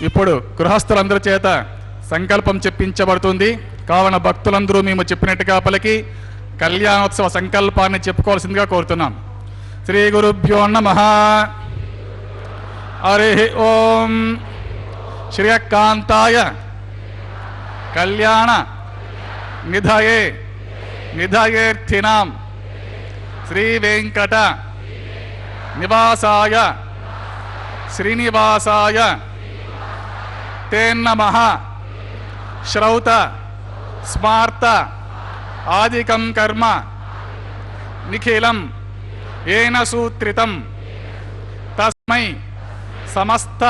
ఇప్పుడు గృహస్థులందరి చేత సంకల్పం చెప్పించబడుతుంది. కావున భక్తులందరూ మేము చెప్పినట్టుగా పలికి కళ్యాణోత్సవ సంకల్పాన్ని చెప్పుకోవాల్సిందిగా కోరుతున్నాం. శ్రీ గురుభ్యో నమః. హరి ఓం. శ్రియకాంతాయ కళ్యాణ నిధయే నిధయేర్థినాం శ్రీ వెంకట నివాసాయ శ్రీనివాసాయ తే నమః శ్రౌత స్మార్త ఆదికం కర్మ నిఖిలం ఏన సూత్రితం తస్మై సమస్త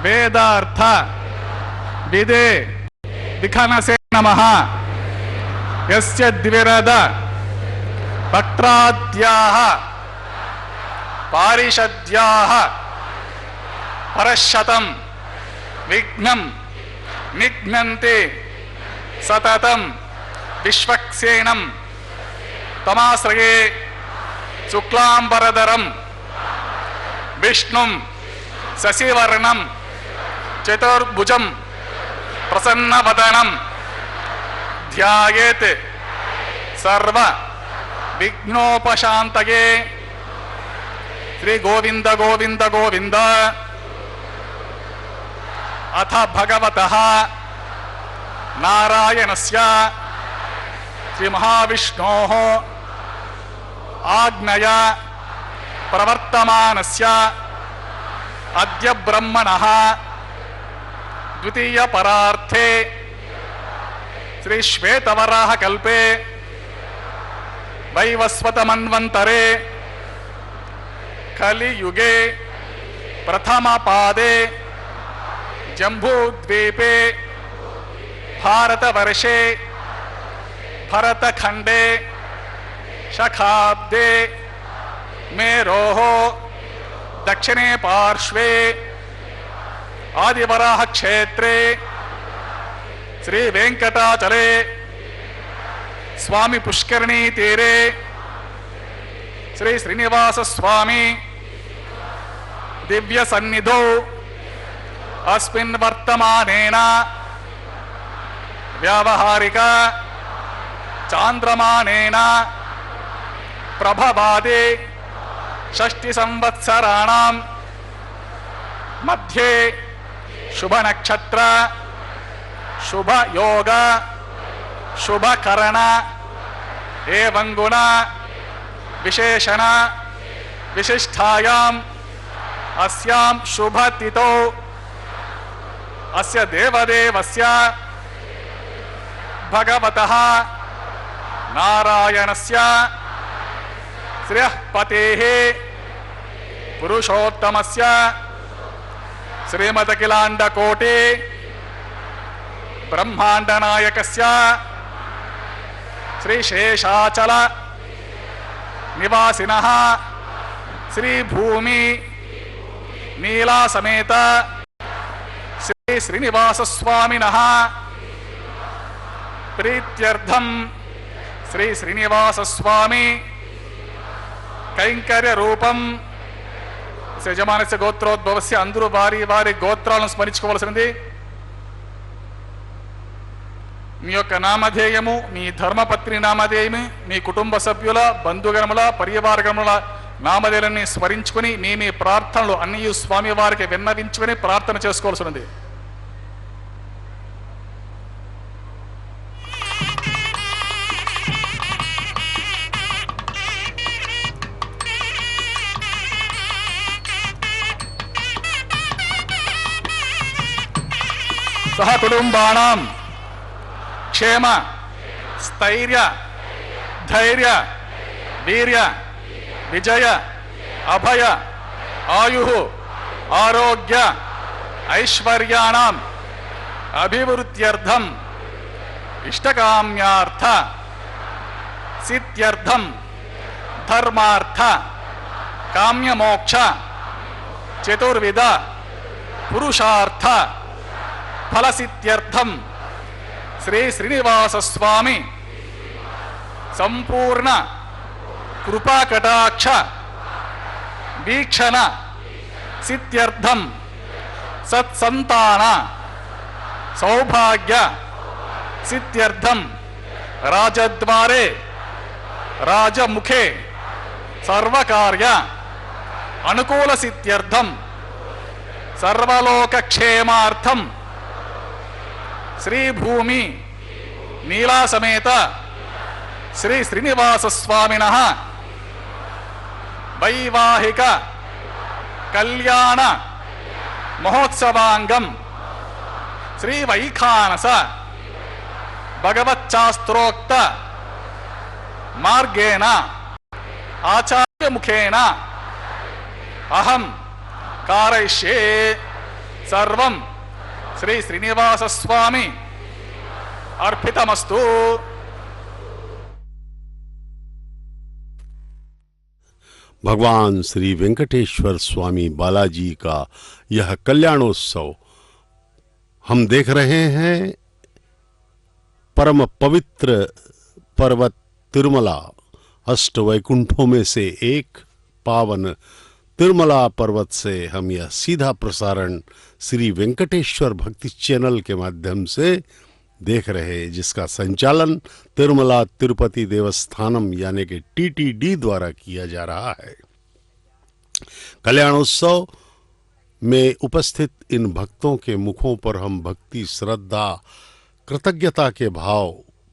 వేదార్థ విదే విఖనసే నమః యస్య ద్విరద వక్త్రాద్యాః పారిషద్యాః పరశతం విఘ్నం నిఘ్నంతే సతతం విశ్వక్సేనం తమాశ్రయే శుక్లాంబరధరం విష్ణుం శశివర్ణం చతుర్భుజం ప్రసన్నవదనం ధ్యాయేత్ సర్వ విఘ్నోపశాంతయే. శ్రీ గోవింద గోవింద గోవింద. అథ భగవతః నారాయణస్య శ్రీ మహావిష్ణోః ఆజ్ఞయ ప్రవర్తమానస్య అద్య బ్రహ్మణః ద్వితీయ పరార్థే శ్రీ శ్వేతవరాహ కల్పే వైవస్వత మన్వంతరే కలియుగే ప్రథమ పాదే జంబూద్వీపే భారతవర్షే భరతఖండే శఖాబ్దే మేరోః దక్షిణే పార్శ్వే ఆదివరాహ క్షేత్రే శ్రీ వెంకటాచలే స్వామి పుష్కరిణీ తీరే శ్రీ శ్రీనివాస స్వామి దివ్య సన్నిధౌ అస్మిన్ వర్తమానేన వ్యావహారిక చాంద్రమానేన ప్రభవాదే షష్ఠి సంవత్సరాణం మధ్యే శుభ నక్షత్ర శుభ యోగ శుభకరణ ఏవం గుణ విశేషణ విశిష్టాయాం అస్యాం శుభతిథౌ అస్య దేవదేవస్య భగవతః నారాయణస్య శ్రియః పతేః పురుషోత్తమస్య శ్రీమదఖిలాండకోటి బ్రహ్మాండనాయకస్య శ్రీశేషాచల నివాసినః శ్రీభూమి నీలా సమేత శ్రీ శ్రీనివాసస్వామినః ప్రీత్యర్థం శ్రీ శ్రీనివాసస్వామి కైంకర్య రూపం యజమానస్య గోత్రోద్భవస్య. అందరూ వారి వారి గోత్రాలను స్మరించుకోవాల్సింది. మీ యొక్క నామధేయము, మీ ధర్మపత్ని నామధేయము, మీ కుటుంబ సభ్యుల బంధుగణముల పరివారగణముల నామధేయాన్ని స్మరించుకుని మీ ప్రార్థనలు అన్ని స్వామి వారికి విన్నవించుకుని ప్రార్థన చేసుకోవాల్సి ఉంది. సహ కుటుంబానాం క్షేమ స్థైర్య ధైర్య వీర్య విజయ అభయ ఆయు ఆరోగ్య ఐశ్వర్యాణం అభివృద్ధ్యర్థం ఇష్టకామ్యార్థ సిద్ధ్యర్థం ధర్మార్థ కామ్యమోక్ష చతుర్విధ పురుషార్థ ఫలసిద్ధ్యర్థం శ్రీ శ్రీనివాస స్వామి సంపూర్ణ కృపాకటాక్ష వీక్షణ సిద్ధ్యర్థం సత్సంతాన సౌభాగ్య సిద్ధ్యర్థం రాజద్వారే రాజముఖే సర్వకార్య అనుకూల సిద్ధ్యర్థం సర్వలోకక్షేమార్థం శ్రీభూమి నీలా సమేత శ్రీ శ్రీనివాస స్వామినః వైవాహిక కళ్యాణ మహోత్సవాంగం శ్రీ వైఖానస భగవచ్చాస్త్రోక్త మార్గేణ ఆచార్య ముఖేన అహం కారయిష్యే సర్వం శ్రీ శ్రీనివాస స్వామి अर्पितमस्तु। भगवान श्री वेंकटेश्वर स्वामी बालाजी का यह कल्याणोत्सव हम देख रहे हैं। परम पवित्र पर्वत तिरुमला, अष्ट वैकुंठों में से एक पावन तिरुमला पर्वत से हम यह सीधा प्रसारण श्री वेंकटेश्वर भक्ति चैनल के माध्यम से देख रहे, जिसका संचालन तिरुमला तिरुपति देवस्थानम यानी कि टीटीडी द्वारा किया जा रहा है। कल्याणोत्सव में उपस्थित इन भक्तों के मुखों पर हम भक्ति, श्रद्धा, कृतज्ञता के भाव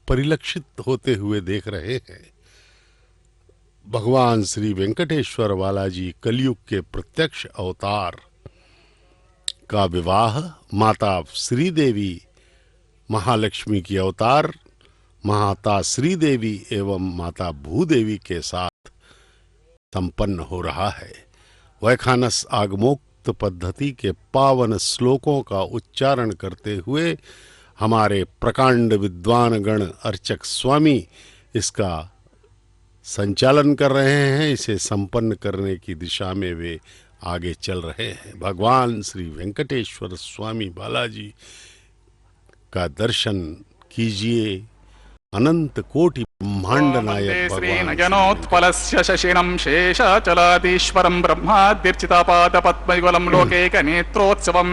परिलक्षित होते हुए देख रहे हैं। भगवान श्री वेंकटेश्वर बालाजी कलयुग के प्रत्यक्ष अवतार का विवाह माता श्रीदेवी महालक्ष्मी की अवतार माता श्रीदेवी एवं माता भूदेवी के साथ संपन्न हो रहा है। वैखानस आगमोक्त पद्धति के पावन श्लोकों का उच्चारण करते हुए हमारे प्रकांड विद्वान गण अर्चक स्वामी इसका संचालन कर रहे हैं। इसे संपन्न करने की दिशा में वे आगे चल रहे हैं। भगवान श्री वेंकटेश्वर स्वामी बालाजी का दर्शन कीजिए। अनंत कोटि ब्रह्मांड नायक श्री नयनोत्पलस्य शशिनं शेषाचलाधीश्वरं ब्रह्माद्यर्चितापाद पद्मयुगलं लोकैक नेत्रोत्सवं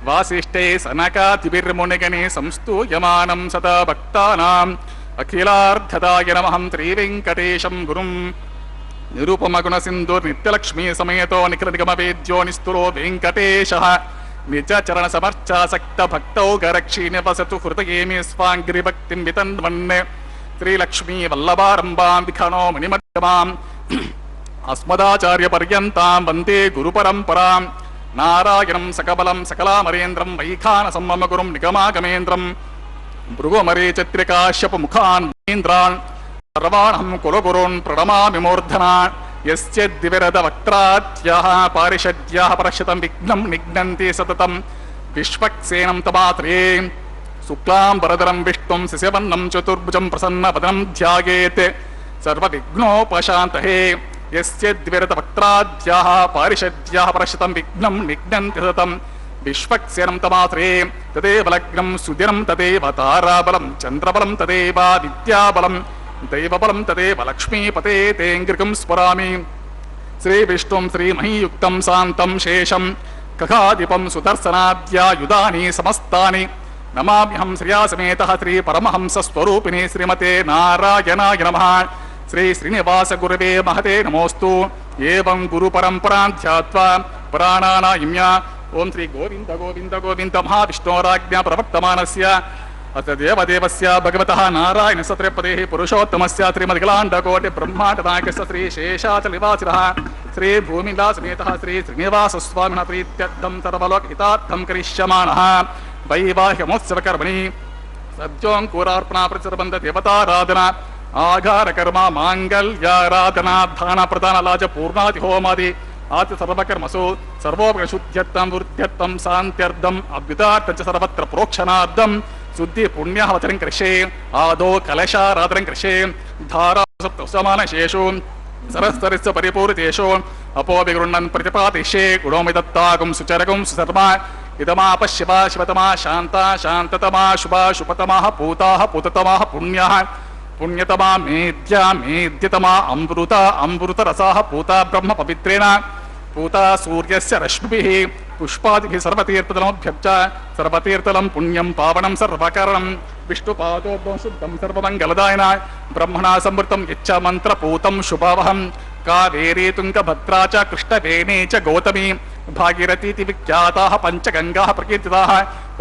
वासिष्ठे सनकादिभिर्मुनिगणे संस्तूयमानं सदा भक्तानाम् अखिलार्धदाय नमः। श्रीवेङ्कटेशं गुरुं निरुपमगुणसिन्धु नित्यलक्ष्मी समेतो निखिलनिगमवेद्यो निस्तुरो वेङ्कटेशः निजचरण समर्चासक्त भक्तौ गरक्षी निवसतु हृदये मे स्वाङ्गिरिभक्तिं वितन्वन्। श्रीलक्ष्मी वल्लभारम्भां विखनो मुनिमध्यमाम् अस्मदाचार्यपर्यन्तां वन्दे गुरुपरम्परां। नारायणं सकबलं सकलामरेन्द्रं वैखानसं मम गुरुं निगमागमेन्द्रं भृगुमरे चत्रिकाश्यपमुखान् महेन्द्रान् सर्वाणहं कुलगुरून् प्रणमामि मूर्धना। यस्य द्विविरदवक्त्राद्याः पारिषद्याः परशतं विघ्नं निघ्नन्ति सततं विश्वक्सेनं तमात्रे शुक्लाम्बरधरं विष्णुं शशिवर्णं चतुर्भुजं प्रसन्नवदनं ध्यायेत् सर्वविघ्नोपशान्तये। यस्य द्विविरदवक्त्राद्याः पारिषद्याः परशतं विघ्नं निघ्नन्ति सततं विश्वक्सेनं तमात्रे तदेव लग्नं सुदिनं तदेव ताराबलं चन्द्रबलं तदेव विद्याबलं दैवबलं तदेव लक्ष्मीपते तेऽङ्घ्रिकं स्मरामि। श्रीविष्णुं श्रीमहीयुक्तं शान्तं शेषं कखाधिपं सुदर्शनाद्यायुधानि समस्तानि नमाम्यहं श्रियासमेतः श्रीपरमहंसस्वरूपिणे श्रीमते नारायणाय नमः। श्री श्रीनिवास गुरवे महते नमोस्तु। एवं गुरुपरम्परां ध्यात्वा पुराणानायम्या ओं श्री गोविन्द गोविन्द गोविन्द महाविष्णोराज्ञा प्रवर्तमानस्य अथ देवदेवस्य भगवतः नारायण सत्रेपदेः पुरुषोत्तमस्य श्रीमद्गलाण्डकोटि ब्रह्माण्डनायकस्य श्री शेषाचलनिवासिनः श्री भूमिलासमेतः श्री श्रीनिवासस्वामिनः प्रीत्यर्थं सर्वलोकहितार्थं करिष्यमाणः वैवाहिकमोत्सवकर्मणि सद्योऽङ्कुरार्पणाप्रतिसर्बन्ध देवताराधना आघारकर्मा माङ्गल्याराधना दानप्रदानलाज पूर्णातिहोमादि आति सर्वकर्मसु सर्वोपशुद्ध्यर्थं वृद्ध्यर्थं शान्त्यर्थम् अभ्युदार्थं च सर्वत्र प्रोक्षणार्थं शुद्धि पुण्यावचनं कृषे आदौ कलशाराधनं कृषे धारासमानशेषु सरस्तरिस्य परिपूरितेषु अपोभिगृह्णन् प्रतिपादिशे गुणोमिदत्तागुं सुचरगुं सुशर्मा इदमापशिवा शिवतमा शान्ता शान्ततमा शुभा शुभतमाः पूताः पूततमाः पुण्याः पुण्यतमा मेद्या मेद्यतमा अमृता अमृतरसाः पूता ब्रह्म पवित्रेण पूता सूर्यस्य रश्मिभिः पुष्पादिभिः सर्वतीर्थतलमभ्यब्च सर्वतीर्थलं पुण्यं पावनं सर्वकारणं विष्णुपादोद्भवं शुद्धं सर्वमङ्गलदायिना ब्रह्मणा संवृतं यच्च मन्त्रपूतं शुभावहं कावेरी तुङ्गभद्रा च कृष्णवेणी च गौतमी भागीरथीति विख्याताः पञ्चगङ्गाः प्रकीर्तिताः।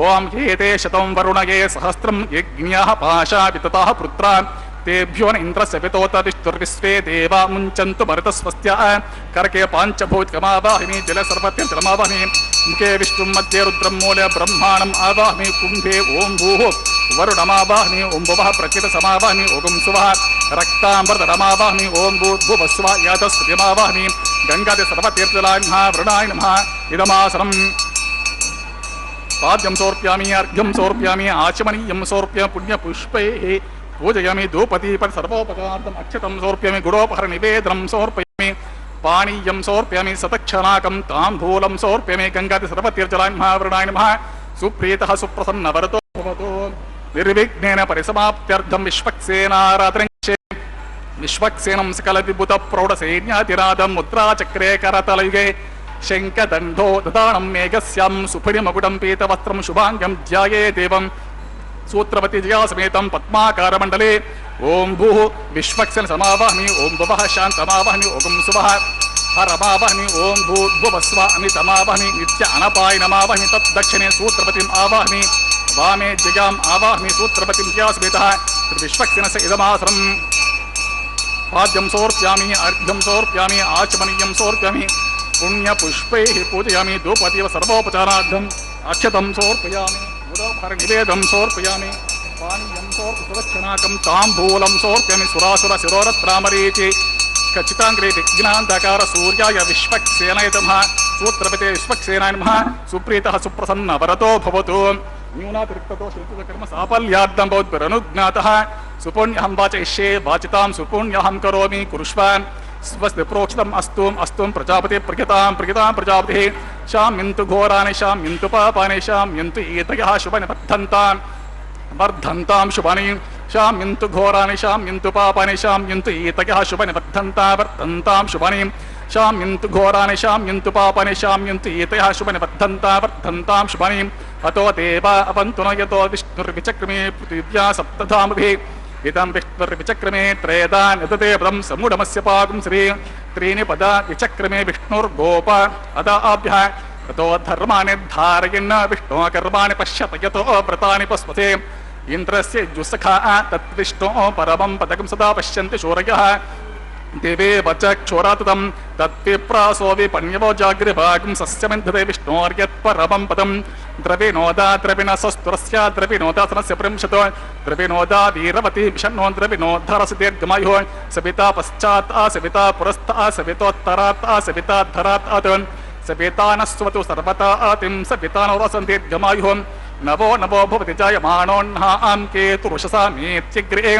ॐ एते शतं वरुणये सहस्रं यज्ञाः पाशा वितताः पुत्रा तेभ्यो न इंद्रस्य पितोत विष्णुर्विश्वे देवा मुञ्चन्तु मरुतस्वस्त्य करके पाञ्चभूतकमावाहिनी जलसर्वत्यन्तरमावाहिनी मुखे विष्णुं मध्ये रुद्रं मूले ब्रह्माणम् आवाहमि कुम्भे ओं भूः वरुणमावाहमि ओं भुवः प्रचितसमावाहमि ओं सुवः रक्ताम्बरधरमावाहमि ओं भूर्भुवस्वः यातस्पतिमावाहमि गङ्गादि सर्वतीर्थजलाय नमः वरुणाय नमः इदमासनम् पाद्यं समर्पयामि अर्घ्यं समर्पयामि आचमनीयं समर्प्य पुण्यपुष्पैः पूजयामि धूपदीप सर्वोपकार्थम् अक्षतं समर्पयामि गुडोपहर निवेदनं समर्पयामि पानीयं समर्पयामि शतक्षणाकं ताम्बूलं समर्पयामि गङ्गादि सर्वतीर्थजलाय नमः वरुणाय नमः सुप्रीतः सुप्रसन्नवरतो भवतु निर्विघ्नेन परिसमाप्त्यर्थं विश्वक्सेनाराधनं विश्वक्सेनं सकलविभूतप्रौढसैन्यातिराधं मुद्राचक्रे करतलयुगे शङ्खदण्डो ददानं मेघस्यां सुफणिमकुटं पीतवस्त्रं शुभाङ्गं ध्याये देवं सूत्रवती जयासमेतं पद्माकारमण्डले ओं भूः विश्वक्सेन समावाहमि ओं भुवः शान्तमावाहमि ओं सुवः हरमावाहमि ओं भूर्भुवस्व अनितमावाहमि नित्य अनपायनमावाहमि तद्दक्षिणे सूत्रवतीम् आवाहमि वामे जयाम् आवाहमि सूत्रवतीं जयासमेतः विश्वक्सेनस्य इदमासनम् पाद्यं समर्पयामि अर्घ्यं समर्पयामि आचमनीयं समर्पयामि पुण्यपुष्पैः पूजयामि धूपदीप सर्वोपचारार्थम् अक्षतं समर्पयामि गुडोपहर निवेदनं समर्पयामि पानीयं समर्पयामि ताम्बूलं समर्पयामि सुरासुरशिरोरत्रामरीचि खचिताङ्ग्रे विघ्नान्धकार सूर्याय विश्वक्सेनाय नमः सूत्रपते विश्वक्सेनाय नमः सुप्रीतः सुप्रसन्नवरतो भवतु न्यूनातिरिक्ततो शिल्पकर्म साफल्यार्थं भवद्भिरनुज्ञातः सुपुण्यहं वाचयिष्ये वाचितां सुपुण्यहं करोमि कुरुष्व स्वस्ति प्रोक्षितम् अस्तु प्रजापति प्रकृतां प्रजापतिः शाम्यन्तु घोराणि शाम्यन्तु पापानि शाम्यन्तु एतयः शुभानि वर्धन्तां शुभानि शाम्यन्तु घोराणि शाम्यन्तु पापानि शाम्यन्तु एतयः शुभानि वर्धन्तां शुभानि शाम्यन्तु घोराणि शाम्यन्तु पापानि शाम्यन्तु एतयः शुभानि वर्धन्तां शुभानि अतो देवा अवन्तु न यतो विष्णुर्विचक्रमे पृथिव्या सप्तधामभिः इदं विष्णुर्विचक्रमे त्रयदा निदते व्रं समूढमस्य पाकं श्री त्रीणि पदा विचक्रमे विष्णुर्गोप अदाभ्यः ततो धर्माणि धारयन् विष्णोः कर्माणि पश्यत यतो व्रतानि पस्वते इन्द्रस्य जुसखा तद्विष्णोः परमं पदकं सदा पश्यन्ति शौरयः दिवे वचक्षोरातुतं तत्विप्रासो विपण्यवो जागृभागं सस्यमिन्धते विष्णोर्यत्परमं पदं द्रविनोदा द्रविणसस्तुरस्य द्रविनोदासनस्य प्रिंशतो द्रविनोदा वीरवती विषण्णो द्रविनोद्धरस्य दीर्घमायुः सविता पश्चात् सविता पुरस्तात् सवितोत्तरात् सविताद्धरात् सविता न स्वतु सर्वता आतिं सविता नवरसं दीर्घमायुः नवो नवो भवति जायमानोऽह्नां केतुरुषसा मेत्यग्रे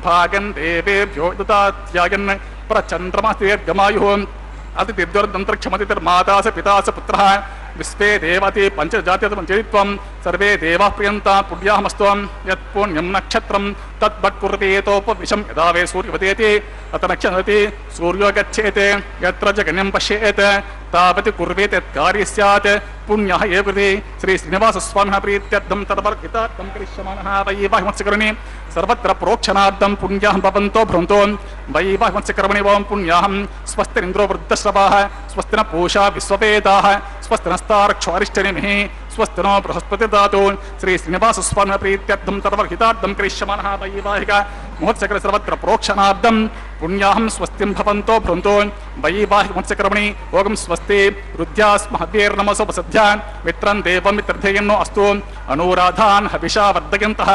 भागन् देवेभ्यो ददात्यायन् प्रचन्द्रमस्तीर्घमायुः अतिदिव्योर्दन्तक्षमतिर्माता स पिता स पुत्रः विश्वे देवति पञ्चजात्यत्वं सर्वे देवाः प्रियन्तां पुण्याहमस्त्वं यत् पुण्यं नक्षत्रं तद्वत्कुर्वेतोपविशं यदा वे सूर्यवदेति अत नक्षत्रति सूर्यो गच्छेत् यत्र जगन्यं पश्येत् तावत् कुर्वेत् यत्कार्यं स्यात् पुण्यः एव कृते श्री श्रीनिवासस्वामिनः प्रीत्यर्थं तदवर्गितार्थं करिष्यमाणः वैवाहिमत्स्यकर्मणि सर्वत्र प्रोक्षणार्थं पुण्याः भवन्तो भ्रन्तो वैवाहिमत्स्यकर्मणि ओं पुण्याः स्वस्तिरिन्द्रो वृद्धश्रवाः स्वस्ति न पूषा विश्ववेदाः स्वस्ति नस्तारक्षोरिष्टनिमिः स्वस्ति नो बृहस्पतिर्ददातु श्री श्रीनिवासस्वामिनः प्रीत्यर्थं तदवर्गितार्थं करिष्यमाणः वैवाहिक महोत्सवकर्मणि सर्वत्र प्रोक्षणार्थं पुण्याः स्वस्तिं भवन्तो भ्रन्तो वैवाहिकमत्स्यकर्मणि ओं स्वस्ति रुद्यास्महद्भिर्नमसोपसद्ध्या मित्रं देवं मित्रधेयन्नो अस्तु अनुराधान् हविषा वर्धयन्तः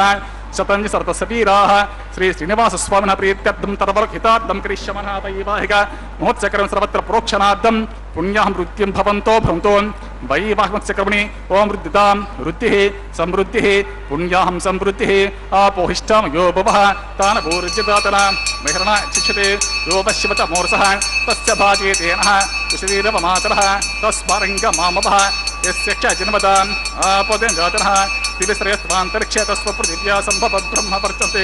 शतञ्च सरतसवीराः श्री श्रीनिवासस्वामिनः प्रीत्यर्थं तदवर्गितार्थं करिष्यमाणः वैवाहिक महोत्सवकर्मणि सर्वत्र प्रोक्षणार्थं पुण्याः वृद्धिं भवन्तो भ्रन्तो वैवाहिकमत्स्यकर्मणि ओं वृद्धितां वृद्धिः समृद्धिः पुण्याः समृद्धिः आपोहिष्ठां यो भवः तान् भूर्जितातना महिरणा शिक्षते यो पश्यवत मोर्सः तस्य भाजेतेनः कुशवीरवमातरः तस्मारङ्गमामवः यस्य च जन्मदाम् आपदेन जातनः दिविश्रेयस्वान्तरिक्षे तस्वपृथिव्या सम्भवत् ब्रह्म वर्चन्ते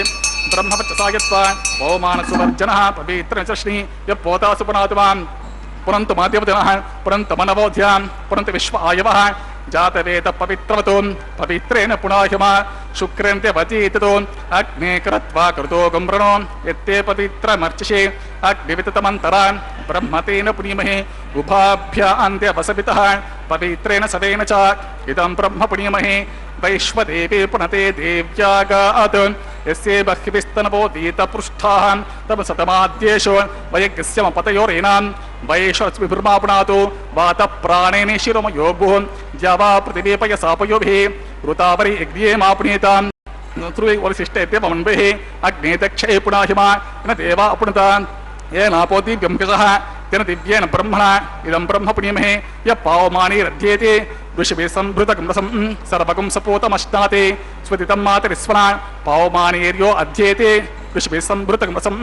ब्रह्मवर्चसायत्वा पौमानसुवर्जनः पवित्रचष्णि यः पोतासु पुनातुमान् पुनन्तु माध्यमजनः पुनन्तु मनवोध्यां पुनन्तु विश्व आयवः जातवेद पवित्रवतो पवित्रेण पुनाह्यमा शुक्रेन्ते वचीततो अग्ने कृत्वा कृतो गुम्रणो यत्ते पवित्रमर्चिषे अग्निविततमन्तरान् ब्रह्मतेन पुनीमहे उभाभ्यान्त्य वसवितः पवित्रेण सवेन च इदं ब्रह्म पुनीमहे वैश्वदेवे पुनते देव्यागात् यस्ये बह्विस्तनवो दीतपृष्ठाः तमसतमाद्येषु वयज्ञस्यमपतयोरेनां वैश्वस्विभिर्मापुनातु वातप्राणेन शिरोमयोगुः द्यावा पृथिवीपय सापयोभिः ऋतावरि यज्ञे मापुनीतां वरिशिष्टेत्यवमन्भिः अग्ने दक्षये पुनाहिमा न देवा अपुनतान् येनापो दिव्यं कृशः तेन दिव्येन ब्रह्मणा इदं ब्रह्म पुण्यमहे य पावमानीरध्येते ऋषिभिः सम्भृतकं रसं सर्वकं सपूतमश्नाते स्वतितं मातरिस्वना पावमानीर्यो अध्येते ऋषिभिः सम्भृतकं रसं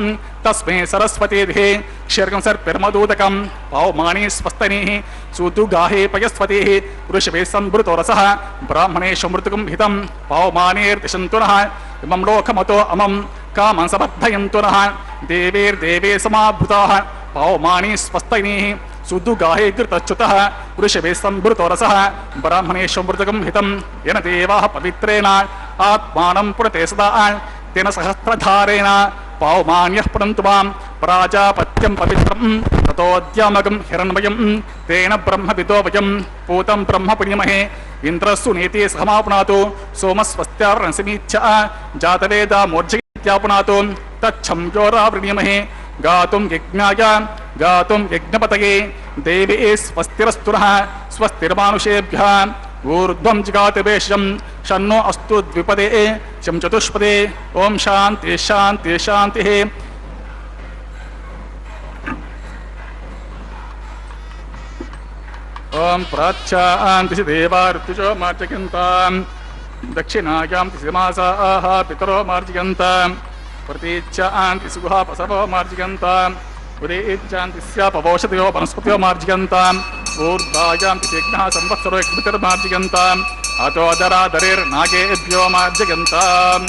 तस्मै सरस्वतीभिः क्षीर्गं सर्पिर्मदूदकं पावमानी स्वस्तनीः सूतुगाहे पयस्वतीः ऋषिभिः सम्भृतो रसः ब्राह्मणेषु मृतकं हितं पावमानीर्दिशन्तु नः इमं लोकमतो अमं कामं समर्थयन्तु नः देवीर्देवे समाभृताः पावमानी स्वस्तनीः सुदुगाहे कृतच्युतः वृषभे सम्भृतो रसः ब्राह्मणेषु मृतकं हितं येन देवाः पवित्रेण आत्मानं पुनते सदा तेन सहस्रधारेण पावमान्यः पुनन्तु मां प्राजापत्यं पवित्रं ततोऽद्यामगं हिरण्मयं तेन ब्रह्मविदो वयं पूतं ब्रह्म पुण्यमहे इन्द्रस्सु नीति सहमापुनातु सोमस्वस्त्यार्णसमीच्छ जातवेदा मूर्जयित्यापुनातु तच्छं योरावृणीमहे गातुं यज्ञाय गातुं यज्ञपतये देवे स्वस्तिरस्तु नः स्वस्तिर्मानुषेभ्यः ऊर्ध्वं जिगातवेशं शन्नो अस्तु द्विपदे शं चतुष्पदे ओम शान्ति शान्ति शान्तिः ओम प्राच्यान्ति देवा ऋतुजो मार्जयन्ताम् दक्षिणायां तिसिमासाः पितरो मार्जयन्ताम् प्रतीच्यान्ति सुगुहापसवो मार्जयन्ताम् उदीच्चान्ति स्यापवोषधयो वनस्पतयो मार्जयन्ताम् ऊर्ध्वायान्ति यज्ञः संवत्सरो यज्ञपितर्मार्जयन्ताम् अतोदरादरेर्नागेभ्यो मार्जयन्ताम्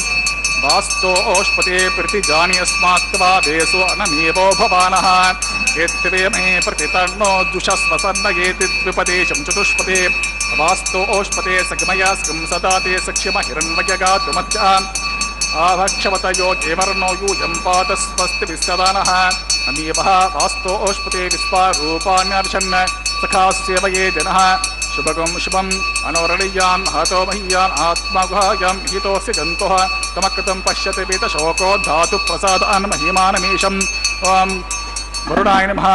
वास्तो ओष्पते प्रतिजानीयस्मात्त्वा देशो अनमेवो भवानः एत्वे मे प्रतितन्नो दुषस्वसन्नयेति द्विपदेशं चतुष्पदे वास्तो ओष्पते सगमया सगं सदा ते सख्यम हिरण्मयगातुमच्च आवक्षवतयो केवर्णो यूयं पात स्वस्ति विस्तदानः अमीवः वास्तो ओष्पते विस्वारूपाण्यर्षन् सखास्येवये जनः शुभगं शुभम् अनोरणीयां महतो मह्याम् आत्मागुहायां विहितोऽस्य जन्तुः तमकृतं पश्यति पीतशोको धातु प्रसादान् महिमानमीशम् ॐ वरुणाय नमः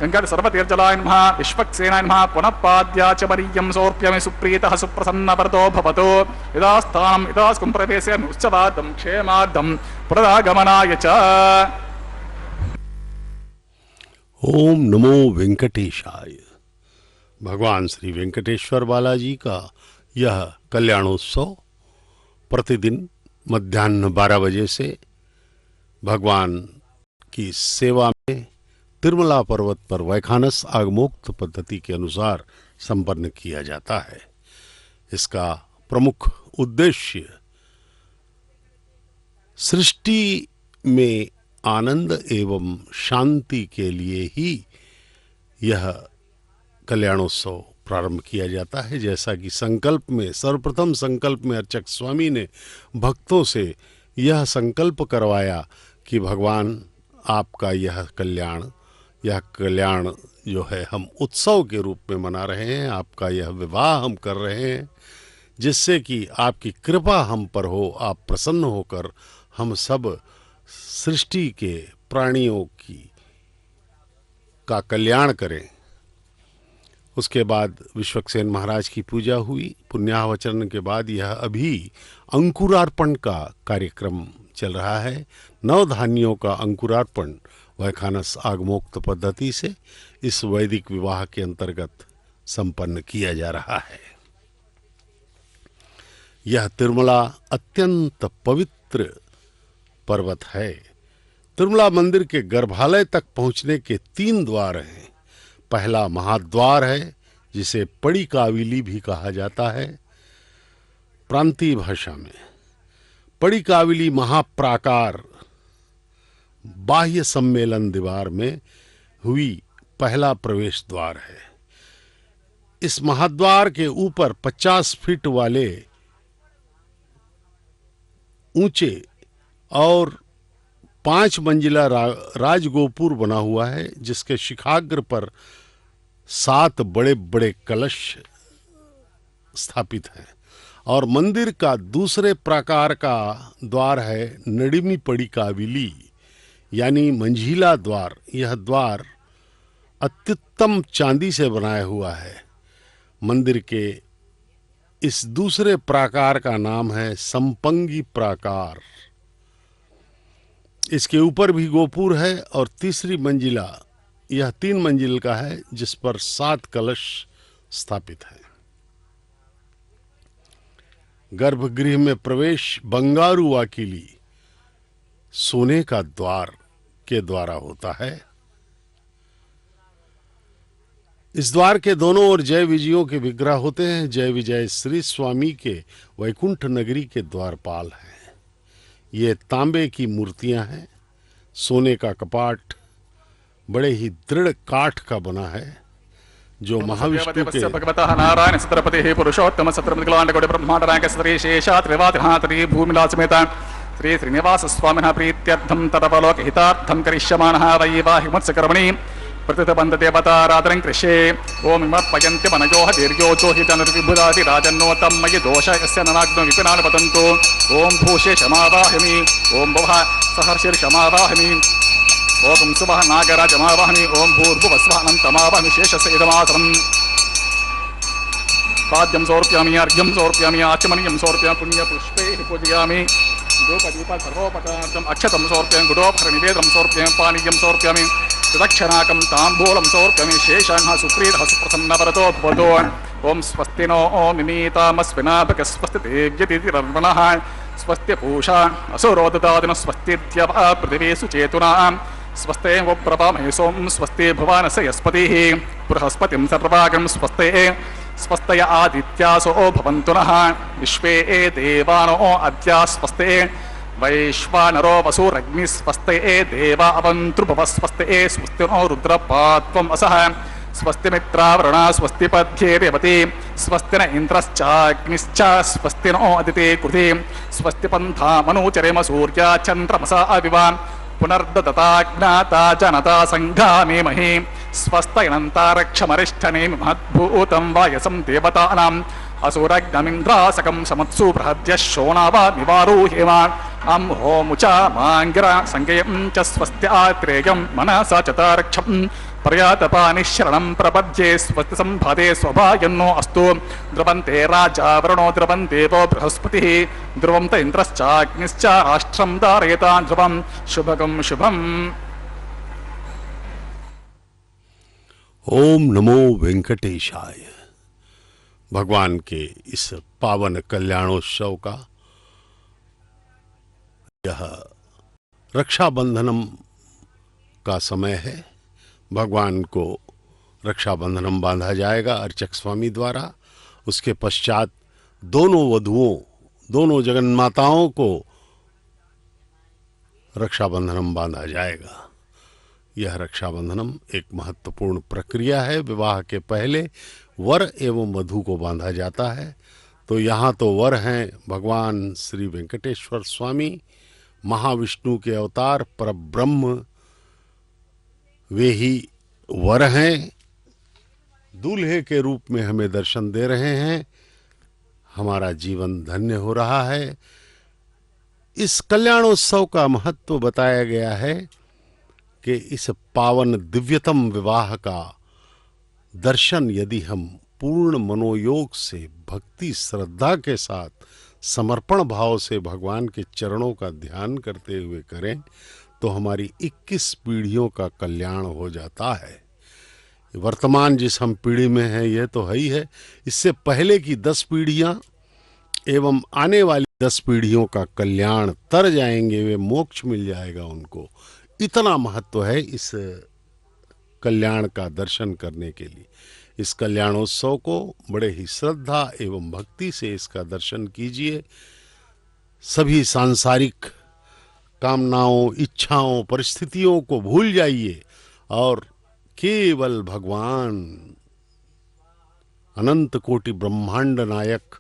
गङ्गासर्वतीर्जलाय नमः विश्वक्सेनाय नमः पुनः पाद्याचमरीयं सोऽर्प्यमि सुप्रीतः सुप्रसन्नवरतो भवतु यदा स्थानं यदा स्कुं प्रवेशयामि उत्सवार्थं क्षेमार्थं प्रदागमनाय च। ओम नमो वेंकटेशाय। भगवान श्री वेंकटेश्वर बालाजी का यह कल्याणोत्सव प्रतिदिन मध्याह्न 12 बजे से भगवान की सेवा में तिरुमला पर्वत पर वैखानस आगमोक्त पद्धति के अनुसार संपन्न किया जाता है। इसका प्रमुख उद्देश्य सृष्टि में आनंद एवं शांति के लिए ही यह कल्याणोत्सव प्रारंभ किया जाता है। जैसा कि संकल्प में सर्वप्रथम संकल्प में अर्चक स्वामी ने भक्तों से यह संकल्प करवाया कि भगवान आपका यह कल्याण जो है हम उत्सव के रूप में मना रहे हैं, आपका यह विवाह हम कर रहे हैं, जिससे कि आपकी कृपा हम पर हो, आप प्रसन्न होकर हम सब सृष्टि के प्राणियों का कल्याण करें। उसके बाद विश्वक्सेन महाराज की पूजा हुई। पुण्याहवचन के बाद यह अभी अंकुरार्पण का कार्यक्रम चल रहा है। 9 धान्यों का अंकुरार्पण वैखानस आगमोक्त पद्धति से इस वैदिक विवाह के अंतर्गत संपन्न किया जा रहा है। यह तिरुमला अत्यंत पवित्र पर्वत है। तिरुमला मंदिर के गर्भालय तक पहुंचने के 3 द्वार हैं। पहला महाद्वार है, जिसे पड़ी काविली भी कहा जाता है प्रांतीय भाषा में। पड़ी काविली महाप्राकार बाह्य सम्मेलन दीवार में हुई पहला प्रवेश द्वार है। इस महाद्वार के ऊपर 50 फीट वाले ऊंचे और 5 मंजिला राजगोपुर बना हुआ है, जिसके शिखाग्र पर 7 बड़े बड़े कलश स्थापित हैं और मंदिर का दूसरे प्रकार का द्वार है नडिमी पड़ी काविली यानी मंझिला द्वार। यह द्वार अत्युत्तम चांदी से बनाया हुआ है। मंदिर के इस दूसरे प्राकार का नाम है संपंगी प्राकार। इसके ऊपर भी गोपुर है और तीसरी मंजिला यह 3 मंजिल का है जिस पर 7 कलश स्थापित है। गर्भगृह में प्रवेश बंगारू वाकिली सोने का द्वार के द्वारा होता है। इस द्वार के दोनों ओर जय विजयों के विग्रह होते हैं। जय विजय श्री स्वामी के वैकुंठ नगरी के द्वारपाल हैं। ये तांबे की मूर्तियां हैं। सोने का कपाट बड़े ही दृढ़ काठ का बना है जो महाविष्णु के भगवतः नारायण छत्रपति पुरुषोत्तम सत्रमंगलांड गौड़ ब्रह्मांड नायक श्री शेषा त्रिवातिहातरी भूमिला समेत श्री श्रीनिवास स्वामिनः प्रीत्यर्थं तदवलोक हितार्थं करिष्यमाणः वैवाहिमत्सकर्मणि प्रतितबंध देवताराधनं कृष्ये ओम इमर्पयन्ति मनयोः दीर्घोचो हि तनुर्विबुधाति राजन्नोतं मयि दोष यस्य ननाग्नो विपिनान् पतन्तु ओम भूषे क्षमावाहमि ओम भवः सहर्षिर्क्षमावाहमि ओम सुवः नागराजमावाहमि ओम भूर्भुवस्वः अनन्तमावाहमि शेषस्य इदमासनम् पाद्यं समर्पयामि अर्घ्यं समर्पयामि आचमनीयं समर्पयामि पुण्यपुष्पैः पूजयामि धूपदीप सर्वोपचारम् अक्षतं समर्पयामि गुडोपहरनिवेदनं समर्पयामि पानीयं समर्पयामि प्रदक्षिणाकं ताम्बूलं समर्पयामि शेषाः सुप्रीतः सुप्रसन्नवरतो भवतु ओम स्वस्ति नो मिमीतामस्विनाभक स्वस्ति देव्यतिरर्वणः स्वस्ति पूषा असुरोददादिन स्वस्तित्यवः पृथिवीषु चेतुनां स्वस्ते वप्रभामहेशों स्वस्ति भुवनस्य यस्पतिः बृहस्पतिं सर्वागं स्वस्ते स्वस्तय आदित्यासो भवन्तु नः विश्वे देवानो अद्य स्वस्ते वैश्वानरो वसुरग्नि स्वस्ते देवा अवन्तृभव स्वस्ते स्वस्ति नो रुद्रपात्वम् असः स्वस्ति मित्रावरुणा स्वस्ति पद्ये रेवती स्वस्ति न इन्द्रश्चाग्निश्च स्वस्ति नो अदिते कृति स्वस्ति पन्था मनूचरेम सूर्या चन्द्रमसा अविवा पुनर्ददताज्ञाता जनता संघामेमहि स्वस्तयनन्तारक्षमरिष्ठने महद्भूतं वायसं देवतानाम् असुरग्नमिन्द्रासकं समत्सु बृहद्यः शोणावामिवारोहेमा अं होमुचा माङ्गिरा संज्ञयं च स्वस्त्यात्रेयं मनसा चतारक्षं पर्यातपानिशरणं प्रपद्ये स्वस्ति सम्भादे स्वभायन्नो अस्तु द्रवन्ते राजा वरुणो द्रवन् देवो बृहस्पतिः ध्रुवं त इन्द्रश्चाग्निश्च राष्ट्रं धारयेतां ध्रुवं शुभगं शुभम्। ओम नमो वेंकटेशाय। भगवान के इस पावन कल्याणोत्सव का यह रक्षाबंधनम का समय है। भगवान को रक्षाबंधनम बांधा जाएगा अर्चक स्वामी द्वारा। उसके पश्चात दोनों वधुओं दोनों जगन्माताओं को रक्षाबंधनम बांधा जाएगा। यह रक्षाबंधनम एक महत्वपूर्ण प्रक्रिया है। विवाह के पहले वर एवं वधू को बांधा जाता है। तो यहाँ तो वर हैं भगवान श्री वेंकटेश्वर स्वामी, महाविष्णु के अवतार परब्रह्म, वे ही वर हैं। दूल्हे के रूप में हमें दर्शन दे रहे हैं। हमारा जीवन धन्य हो रहा है। इस कल्याणोत्सव का महत्व बताया गया है कि इस पावन दिव्यतम विवाह का दर्शन यदि हम पूर्ण मनोयोग से भक्ति श्रद्धा के साथ समर्पण भाव से भगवान के चरणों का ध्यान करते हुए करें तो हमारी 21 पीढ़ियों का कल्याण हो जाता है। वर्तमान जिस हम पीढ़ी में हैं यह तो है ही है, इससे पहले की 10 पीढ़ियां एवं आने वाली 10 पीढ़ियों का कल्याण तर जाएंगे, वे मोक्ष मिल जाएगा उनको। इतना महत्व है इस कल्याण का दर्शन करने के लिए। इस कल्याणोत्सव को बड़े ही श्रद्धा एवं भक्ति से इसका दर्शन कीजिए। सभी सांसारिक कामनाओं, इच्छाओं, परिस्थितियों को भूल जाइए और केवल भगवान अनंत कोटि ब्रह्मांड नायक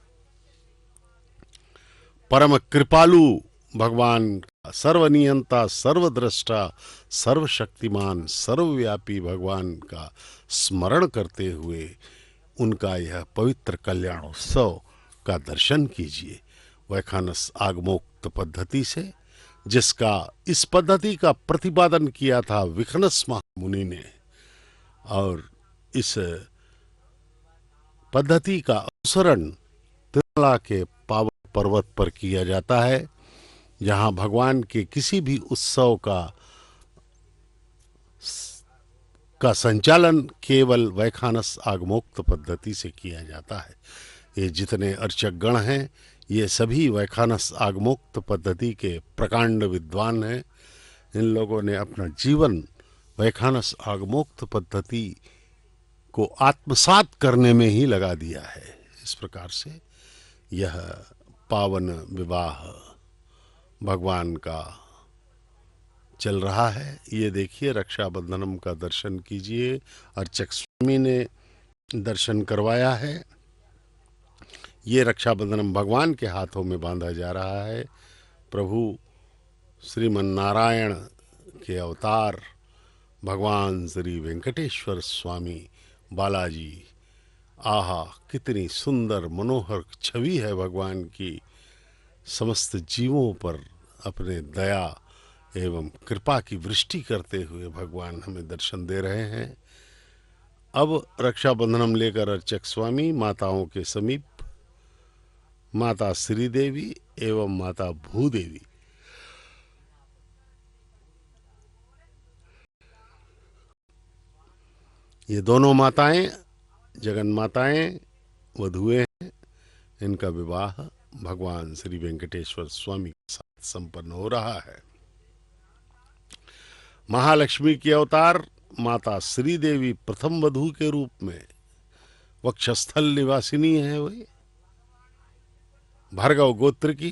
परम कृपालु भगवान, सर्वनियंता, सर्वद्रष्टा, सर्वशक्तिमान, सर्वव्यापी भगवान का स्मरण करते हुए उनका यह पवित्र कल्याणोत्सव का दर्शन कीजिए वैखानस आगमोक्त पद्धति से, जिसका इस पद्धति का प्रतिपादन किया था विखनस महामुनि ने, और इस पद्धति का अनुसरण तिरुमला के पावन पर्वत पर किया जाता है, जहां भगवान के किसी भी उत्सव का संचालन केवल वैखानस आगमोक्त पद्धति से किया जाता है। ये जितने अर्चक गण हैं, ये सभी वैखानस आगमोक्त पद्धति के प्रकांड विद्वान हैं। इन लोगों ने अपना जीवन वैखानस आगमोक्त पद्धति को आत्मसात करने में ही लगा दिया है। इस प्रकार से यह पावन विवाह भगवान का चल रहा है। ये देखिए, रक्षाबंधनम का दर्शन कीजिए। अर्चक स्वामी ने दर्शन करवाया है। ये रक्षाबंधनम भगवान के हाथों में बांधा जा रहा है। प्रभु श्रीमन नारायण के अवतार भगवान श्री वेंकटेश्वर स्वामी बालाजी, आहा कितनी सुंदर मनोहर छवि है भगवान की। समस्त जीवों पर अपने दया एवं कृपा की वृष्टि करते हुए भगवान हमें दर्शन दे रहे हैं। अब रक्षाबंधनम लेकर अर्चक स्वामी माताओं के समीप माता श्रीदेवी एवं माता भूदेवी, ये दोनों माताएं जगन माताएं वधुएं हैं। इनका विवाह भगवान श्री वेंकटेश्वर स्वामी के साथ संपन्न हो रहा है। महालक्ष्मी की अवतार माता श्रीदेवी प्रथम वधू के रूप में वक्षस्थल निवासिनी है। वही भार्गव गोत्र की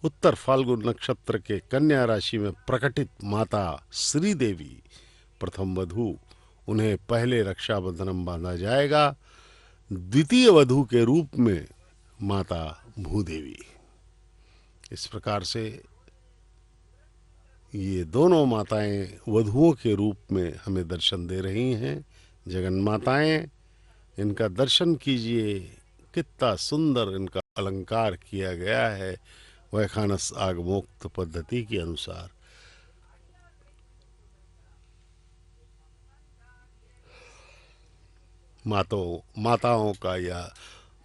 उत्तर फाल्गुन नक्षत्र के कन्या राशि में प्रकटित माता श्रीदेवी प्रथम वधू। उन्हें पहले रक्षाबंधनम बांधा जाएगा। द्वितीय वधू के रूप में माता भूदेवी। इस प्रकार से ये दोनों माताएं वधुओं के रूप में हमें दर्शन दे रही हैं। जगन माताएं, इनका दर्शन कीजिए। कितना सुंदर इनका अलंकार किया गया है वैखानस आगमोक्त पद्धति के अनुसार। माताओं का यह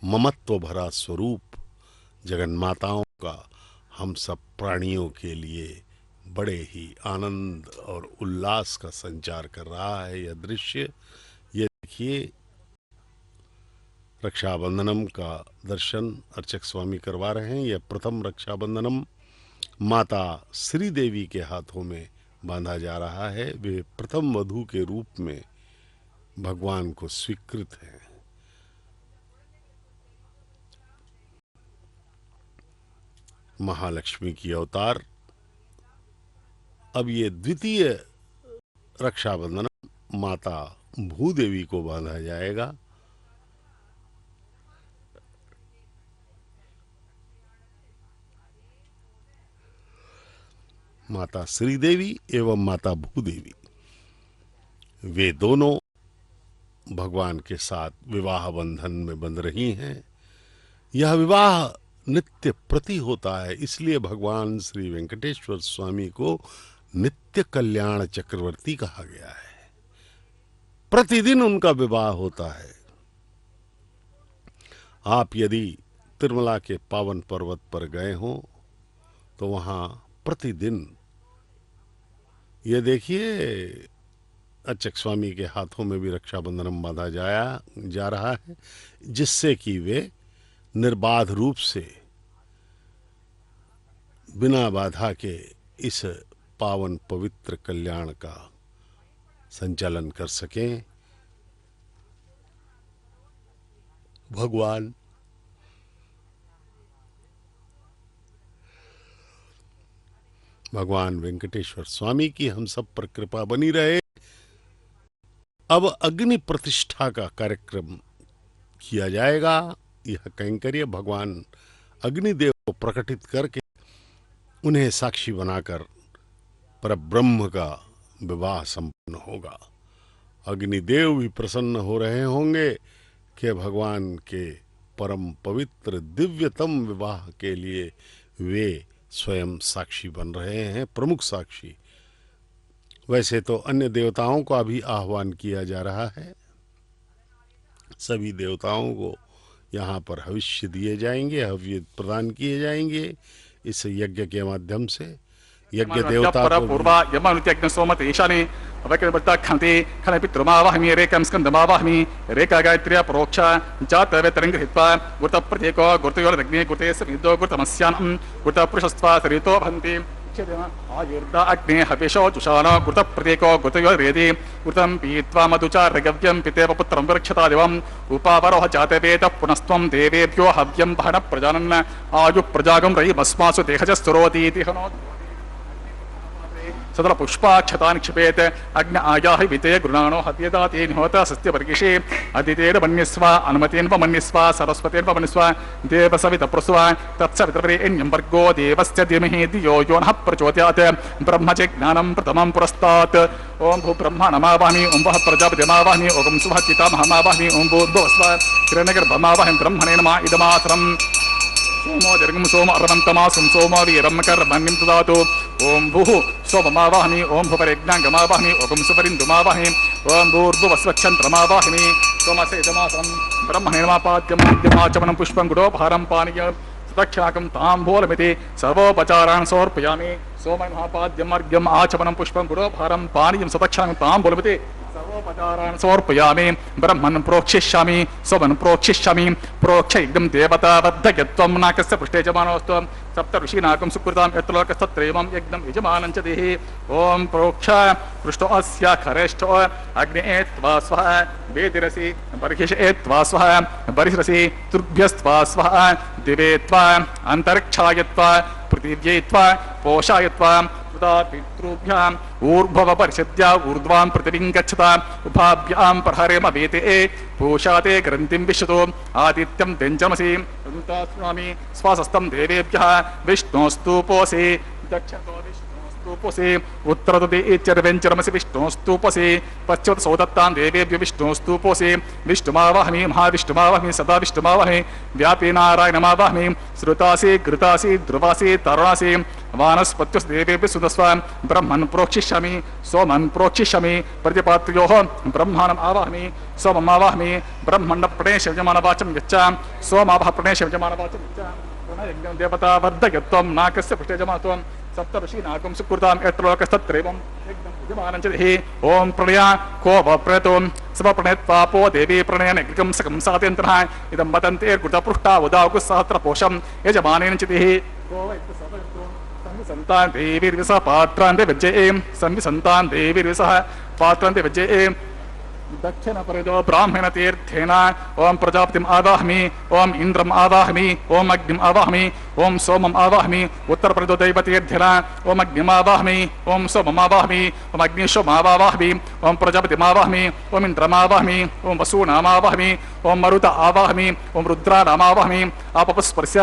ममत्व भरा स्वरूप जगन माताओं का हम सब प्राणियों के लिए बड़े ही आनंद और उल्लास का संचार कर रहा है। यह दृश्य, ये देखिए, रक्षाबंधनम का दर्शन अर्चक स्वामी करवा रहे हैं। यह प्रथम रक्षाबंधनम माता श्रीदेवी के हाथों में बांधा जा रहा है। वे प्रथम वधू के रूप में भगवान को स्वीकृत हैं। महालक्ष्मी की अवतार। अब ये द्वितीय रक्षाबंधन माता भूदेवी को बांधा जाएगा। माता श्रीदेवी एवं माता भूदेवी, वे दोनों भगवान के साथ विवाह बंधन में बंध रही हैं। यह विवाह नित्य प्रति होता है, इसलिए भगवान श्री वेंकटेश्वर स्वामी को नित्य कल्याण चक्रवर्ती कहा गया है। प्रतिदिन उनका विवाह होता है। आप यदि तिरुमला के पावन पर्वत पर गए हो तो वहां प्रतिदिन, ये देखिए, अर्चक स्वामी के हाथों में भी रक्षाबंधनम बांधा जा रहा है, जिससे कि वे निर्बाध रूप से बिना बाधा के इस पावन पवित्र कल्याण का संचालन कर सकें। भगवान वेंकटेश्वर स्वामी की हम सब पर कृपा बनी रहे। अब अग्नि प्रतिष्ठा का कार्यक्रम किया जाएगा। यह कैंकर्य भगवान अग्निदेव को प्रकटित करके उन्हें साक्षी बनाकर परब्रह्म का विवाह संपन्न होगा। अग्निदेव भी प्रसन्न हो रहे होंगे कि भगवान के परम पवित्र दिव्यतम विवाह के लिए वे स्वयं साक्षी बन रहे हैं, प्रमुख साक्षी। वैसे तो अन्य देवताओं का भी आह्वान किया जा रहा है। सभी देवताओं को यहाँ पर हविष्य दिए जाएंगे, हव्य प्रदान किए जाएंगे इस यज्ञ के माध्यम से। यज्ञ देवता को पूर्वा यज्ञ सोमत ईशानी खंति खन पितृमावाहमी रेकं स्कंदमावाहमी रेखा गायत्र्या प्रोक्ष जात वेतरंग हित्वा गुरुत प्रत्येको गुरुतयोरग्नि गुरुते समिदो गुरुतमस्यानं गुरुत पुरुषस्त्वा सरितो भन्ति आयुर्दा अग्ने हविषो जुषानो गुरुत प्रत्येको गुरुतयोरेदि गुरुतं पीत्वा मधुचा रगव्यं पितेव पुत्रं वृक्षता दिवम् उपावरोह जाते वेद पुनस्त्वं देवेभ्यो हव्यं दहन प्रजानन् आयु प्रजागं रयिमस्मासु देहजस्तुरोतीति हनो सदल पुष्पाक्षता निक्षिपेत अग्न आयाहि विते गुरुणानो हत्यदाते निहोता सस्त्य वर्गिषे अदितेन मन्यस्व अनुमतेन मन्यस्व सरस्वतेन मन्यस्व देव सवित प्रसव तत्सवितरेण्यं वर्गो देवस्य धीमहि धियो यो नः प्रचोदयात् ब्रह्म च ज्ञानं प्रथमं पुरस्तात् ओं भू ब्रह्मा नमावाहमि ओं वः प्रजापतिमावाहमि ओं सुभः पितामहमावाहमि ओं भूर्भुवस्व किरणगर्भमावाहमि ब्रह्मणे नमः इदमासरम् सोमो दीर्घं सोम अरवन्तमासं सोमो वीरं कर्मण्यं ददातु ओं भूः सोममावाहमि ओं भुपरिज्ञाङ्गमावाहमि ओं सुपरिन्दुमावाहमि ओं भूर्भुवस्वच्छन्द्रमावाहमि सोमस्य इदमासं ब्रह्मणे नमः पाद्यमाद्यमाचमनं पुष्पं गुडोपहारं पानीयं सुदक्षिणाकं ताम्बूलमिति सर्वोपचारान् समर्पयामि सोमं महापाद्यमर्घ्यम् आचमनं पुष्पं गुडोपहारं पानीयं सुदक्षिणाकं ताम्बूलमिति सर्वोपचारान् समर्पयामि ब्रह्मन् प्रोक्षिष्यामि सोमन् प्रोक्षिष्यामि प्रोक्ष इदं देवताबद्धयत्वं नाकस्य पृष्ठे च मानवस्त्वं सप्त ऋषीनाकं सुकृतां यत्र लोकस्तत्रैवं यज्ञं यजमानं च देहि ओं प्रोक्ष पृष्ठो अस्य खरेष्ठो अग्ने त्वा स्वः वेदिरसि बर्हिषे त्वा स्वः बर्हिरसि तुर्भ्यस्त्वा स्वः दिवे त्वा अन्तरिक्षाय त्वा पृथिव्यै त्वा पोषाय त्वा पितृभ्याम् ऊर्ध्व परिषद्या ऊर्ध्वां पृथिवीं गच्छता उभाभ्यां प्रहरेम वेते पूषाते ग्रन्थिं विशतो आदित्यं व्यञ्जमसि स्वामी स्वासस्तं देवेभ्यः विष्णोस्तूपोऽसि दक्षतो विष्णोस्तूपोऽसि उत्तरदुदे इत्यर्व्यञ्जनमसि विष्णोस्तूपोऽसि पश्चिमत सौदत्तां देवेभ्यो विष्णोस्तूपोऽसि विष्णुमावाहमि महाविष्णुमावाहमि सदा विष्णुमावाहमि व्यापी नारायणमावाहमि श्रुतासि घृतासि ध्रुवासि तरुणासि वानस्पत्युस् देवेभ्यः सुदस्व ब्रह्मन् प्रोक्षिष्यामि सोमन् प्रोक्षिष्यामि प्रतिपात्र्योः ब्रह्माणम् आवाहमि सोमम् आवाहमि ब्रह्मण्ड प्रणेश यजमानवाचं यच्च सोमावः प्रणेश यजमानवाचं यच्च देवता वर्धयत्वं नाकस्य पृष्ठे यजमानत्वं सप्त ऋषीनाकं सुकृतां यत्र लोकस्तत्रैवं यजमानं च देहि ओं प्रणया को वप्रतो समप्रणयत्वापो देवी प्रणयन एकं सकं सात्यन्तरः इदं वदन्तेर्कृतपृष्ठा उदाकुसहस्रपोषं यजमानेन च देहि संतान देवीर्विसः पात्रान्ते विजये संविसन्तान देवीर्विसः पात्रान्ते विजये दक्षिण परिदो ब्राह्मण तीर्थेन ओं प्रजापतिम् आवाहमि ओं इंद्रम् आवाहमि ओं अग्निम् आवाहमि ओं सोमम् आवाहमि उत्तर परिदो दैवतीर्थेन ओं अग्निम् आवाहमि ओं सोमम् आवाहमि ओं अग्निशोमम् आवाहमि ओं प्रजापतिम् आवाहमि ओं इंद्रम् आवाहमि ओं वसूनाम् आवाहमि ओं मरुत आवाहमि ओं रुद्राणाम् आवाहमि आपपस्पर्श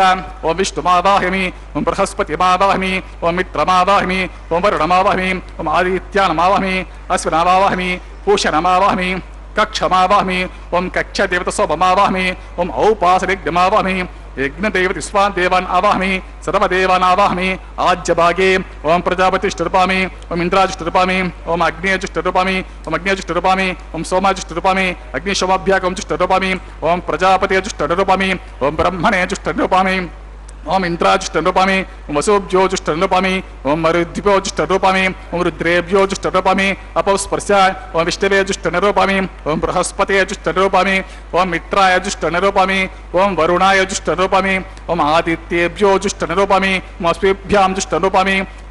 ओं विष्णुम् आवाहमि ओं बृहस्पतिम् आवाहमि ओं मित्रम् आवाहमि ओं वरुणम् आवाहमि ओं आदित्यानम् आवाहमि अश्विनाम् आवाहमि पूषणमावाहमि कक्षमावाहमि ओं कक्ष देवता सोममावाहमि ओं औपासनिग्धमावाहमि यज्ञदेवति स्वान् देवान् आवाहमि सर्वदेवान् आवाहमि आज्यभागे ओं प्रजापतिष्ठरूपामि ओं इन्द्राजुष्ठरूपामि ओं अग्नेजुष्ठरूपामि ओं अग्नेजुष्ठरूपामि ओं सोमाजुष्ठरूपामि अग्निशोमाभ्यागं जुष्ठरूपामि ओं प्रजापतिजुष्ठरूपामि ओं ब्रह्मणेजुष्ठरूपामि ओम इंद्राजुष्टरूपामि ओम वसुभ्योजुष्टरूपामि ओम मरुद्भ्योजुष्टरूपामि ओम रुद्रेभ्योजुष्टरूपामि अपस्पर्श ओम विष्णवेजुष्टरूपामि ओम बृहस्पतेजुष्टरूपामि ओम मित्रायजुष्टरूपामि ओम वरुणायजुष्टरूपामि ओम आदित्येभ्योजुष्टरूपामि ओम अश्विभ्यां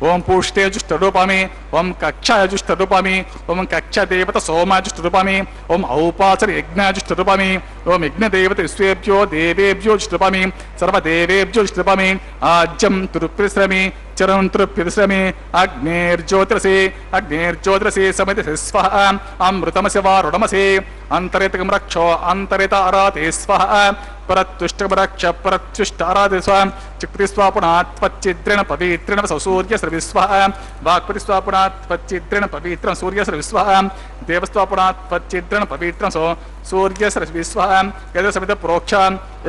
ओम पूष्टेजुष्टरूपामि ओम कक्षायजुष्टरूपामि ओम कक्षदेवता सोमाजुष्टरूपामि ओम औपासर यज्ञाजुष्टरूपामि ओम यज्ञदेवता विश्वेभ्यो देवेभ्यो जुष्टरूपामि सर्वदेवेभ्यो जुष्टरूपामि आज्यं तुरुप्रिश्रमि चरं तुरुप्रिश्रमि अग्नेर्ज्योतिरसि समिति स्वाहा अमृतमसि वारुणमसि अंतरेतकं रक्षो अंतरेत आराते स्वाहा परत्युष्टमरक्ष परत्युष्ट आराधे स्वाहा चिक्ति स्वापुनात्वच्चिद्रेण पवित्रेण सूर्यस्रविस्वाहा वाक्पतिस्वापुनात्वच्चिद्रेण पवित्रेण सूर्यस्रविस्वाहा देवस्वापुनात्वच्चिद्रेण पवित्रेण सूर्यस्रविस्वाहा यदसमित प्रोक्षा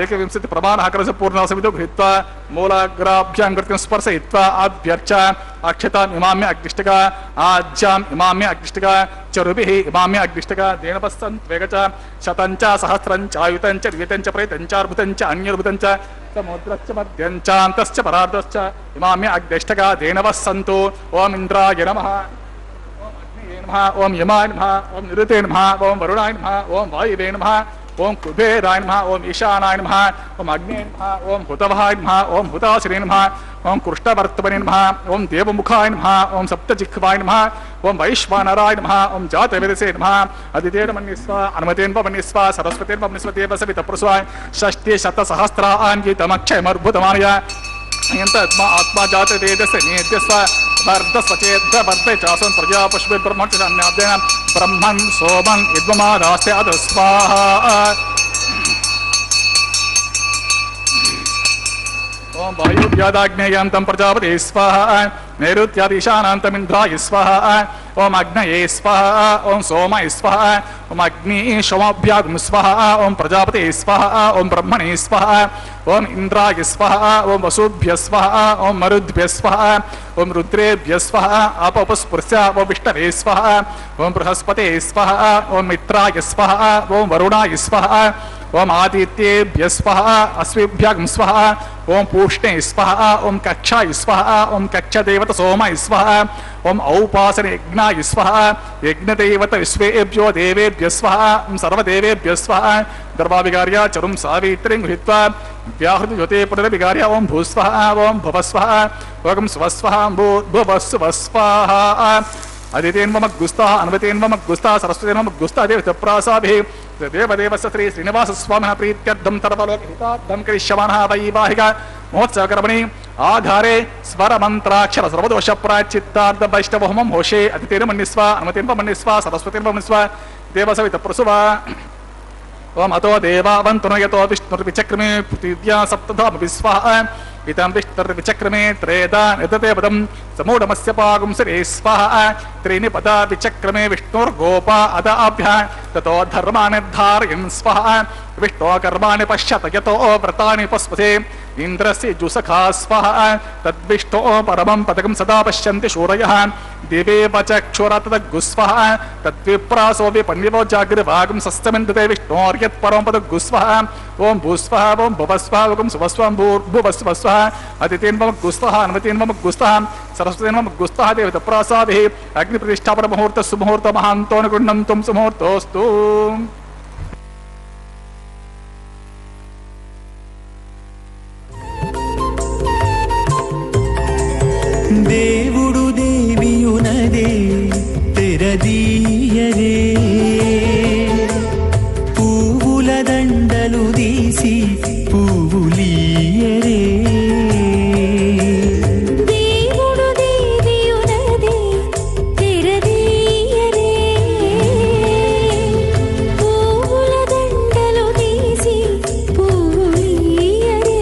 एकविंशति प्रमाणः कलश पूर्णसमितो गृहीत्वा मूलाग्राभ्यां कृतिं स्पर्शयित्वा आभ्यर्च अक्षताम् इमाम्य अग्निष्टका आज्याम् इमाम्य अग्निष्टका चरुभिः इमाम्य अग्निष्टका देनपस्सन्त्वेगच शतञ्च सहस्रञ्च आयुतञ्च द्वितञ्च प्रैतञ्च अर्भुतञ्च अन्यर्भुतञ्च समुद्रश्च मध्यञ्च अन्तश्च परार्धश्च इमाम्य अग्निष्टका देनवस्सन्तु ओम इन्द्राय नमः ओम यमाय नमः ओम निरुते नमः ओम वरुणाय नमः ओम वायुवे नमः ओम कुबेराय नमः ओम ईशानाय नमः ओम अग्ने नमः ओम हुतवाय नमः ओम हुताश्रे नमः ओम कृष्णवर्तमने नमः ओम देवमुखाय नमः ओम सप्तजिह्वाय नमः ओम वैश्वानराय नमः ओम जातवेदसे नमः अदितेन मन्यस्व अनुमतेन मन्यस्व सरस्वतेन मन्यस्व देवसवितप्रसवाय षष्ठी शतसहस्रान्वितमक्षयमर्भुतमानय आत्मा जात वेदस्य नेद्यस्व वर्धस्वचेद्ध वर्धे चासन् प्रजा पुष्पे ब्रह्मण च अन्याद्येन ब्रह्मन् सोमन् यद्वमादास्य अधस्वाहा ओम वायुव्यादाग्नेयान्तं प्रजापते स्वाहा नैऋत्यादिशानान्तमिन्द्राय स्वाहा ओम अग्नये स्वाहा ओम सोमाय स्वाहा ओम अग्नि सोमाभ्यागुं स्वाहा ओम प्रजापते स्वाहा ओम ब्रह्मणे स्वाहा ओम इंद्राय स्वाहा ओम वसुभ्य स्वाहा ओम मरुद्भ्य स्वाहा ओम रुद्रेभ्य स्वाहा अपस्पृश्य ओम विष्णवे स्वाहा ओम बृहस्पते स्वाहा ओम मित्राय स्वाहा ओम वरुणाय स्वाहा ओम आदित्येभ्य स्वाहा अश्वेभ्यं स्वाहा ओम पूष्णे स्वाहा ओम कक्षाय स्वाहा ओम कक्षदेवत सोमाय स्वाहा ओम औपासने यज्ञाय स्वाहा यज्ञदेवत विश्वेभ्यो देवेभ्य स्वाहा ओम सर्वदेवेभ्य स्वाहा गर्भाविगार्य चरुं सावित्रीं गृहीत्वा व्याहृति ज्योते पुनरविगार्य ओम भूस्वाहा ओम भवस्वाहा ओम स्वस्वाहा भुवस्वस्वाहा अदितेन मम गुस्ता अन्वतेन मम गुस्ता सरस्वतेन मम गुस्ता देवतप्रासाभिः देवदेवस्य श्री श्रीनिवास स्वामिनः प्रीत्यर्थं सर्वलोकहितार्थं करिष्यमाणः वैवाहिक महोत्सवकर्मणि आधारे स्वरमन्त्राक्षर सर्वदोष प्रायश्चित्तार्थ वैष्णवहोमं होषे अदितेन मन्यस्व अनुमतेन मन्यस्व सरस्वतेन मन्यस्व देवसवितप्रसुवा ओम अतो देवावन्तु यतो विष्णुर्विचक्रमे पृथिव्या सप्तधामपि स्वाहा इदं विष्णुर्विचक्रमे त्रेधा निदते पदं समूढमस्य पागुं सरे स्वाहा त्रीणि पदा विचक्रमे विष्णुर्गोपा अदाभ्यः ततो धर्माणि धारयन् स्वाहा विष्णो कर्माणि पश्यत यतो व्रतानि पस्पथे इंद्रस्य जुसखा स्वाहा तद्विष्णो परमं पदकं सदा पश्यन्ति शूरयः दिवे पचक्षुरतद्गुस्वाहा तद्विप्रासो विपन्यवो जागृभागं सस्तमिन्दते विष्णोर्यत् परमं पदगुस्वाहा ओम भूस्वाहा ओम भवस्वाहा ओम सुवस्वाहा भूवस्वस्वाहा अदितेन मम गुस्वाहा अनुमतेन मम गुस्वाहा सरस्वतेन मम गुस्वाहा देवतप्रासाभिः अग्निप्रतिष्ठापन मुहूर्त सुमुहूर्त महान्तो अनुगृह्णन्तं सुमुहूर्तोऽस्तु దేవుడు దేవియునదే తెరదీయరే పువ్వుల దండలు తీసి పువ్వులీయరే దేవుడు దేవియునదే తెరదీయరే పువ్వుల దండలు తీసి పువ్వులీయరే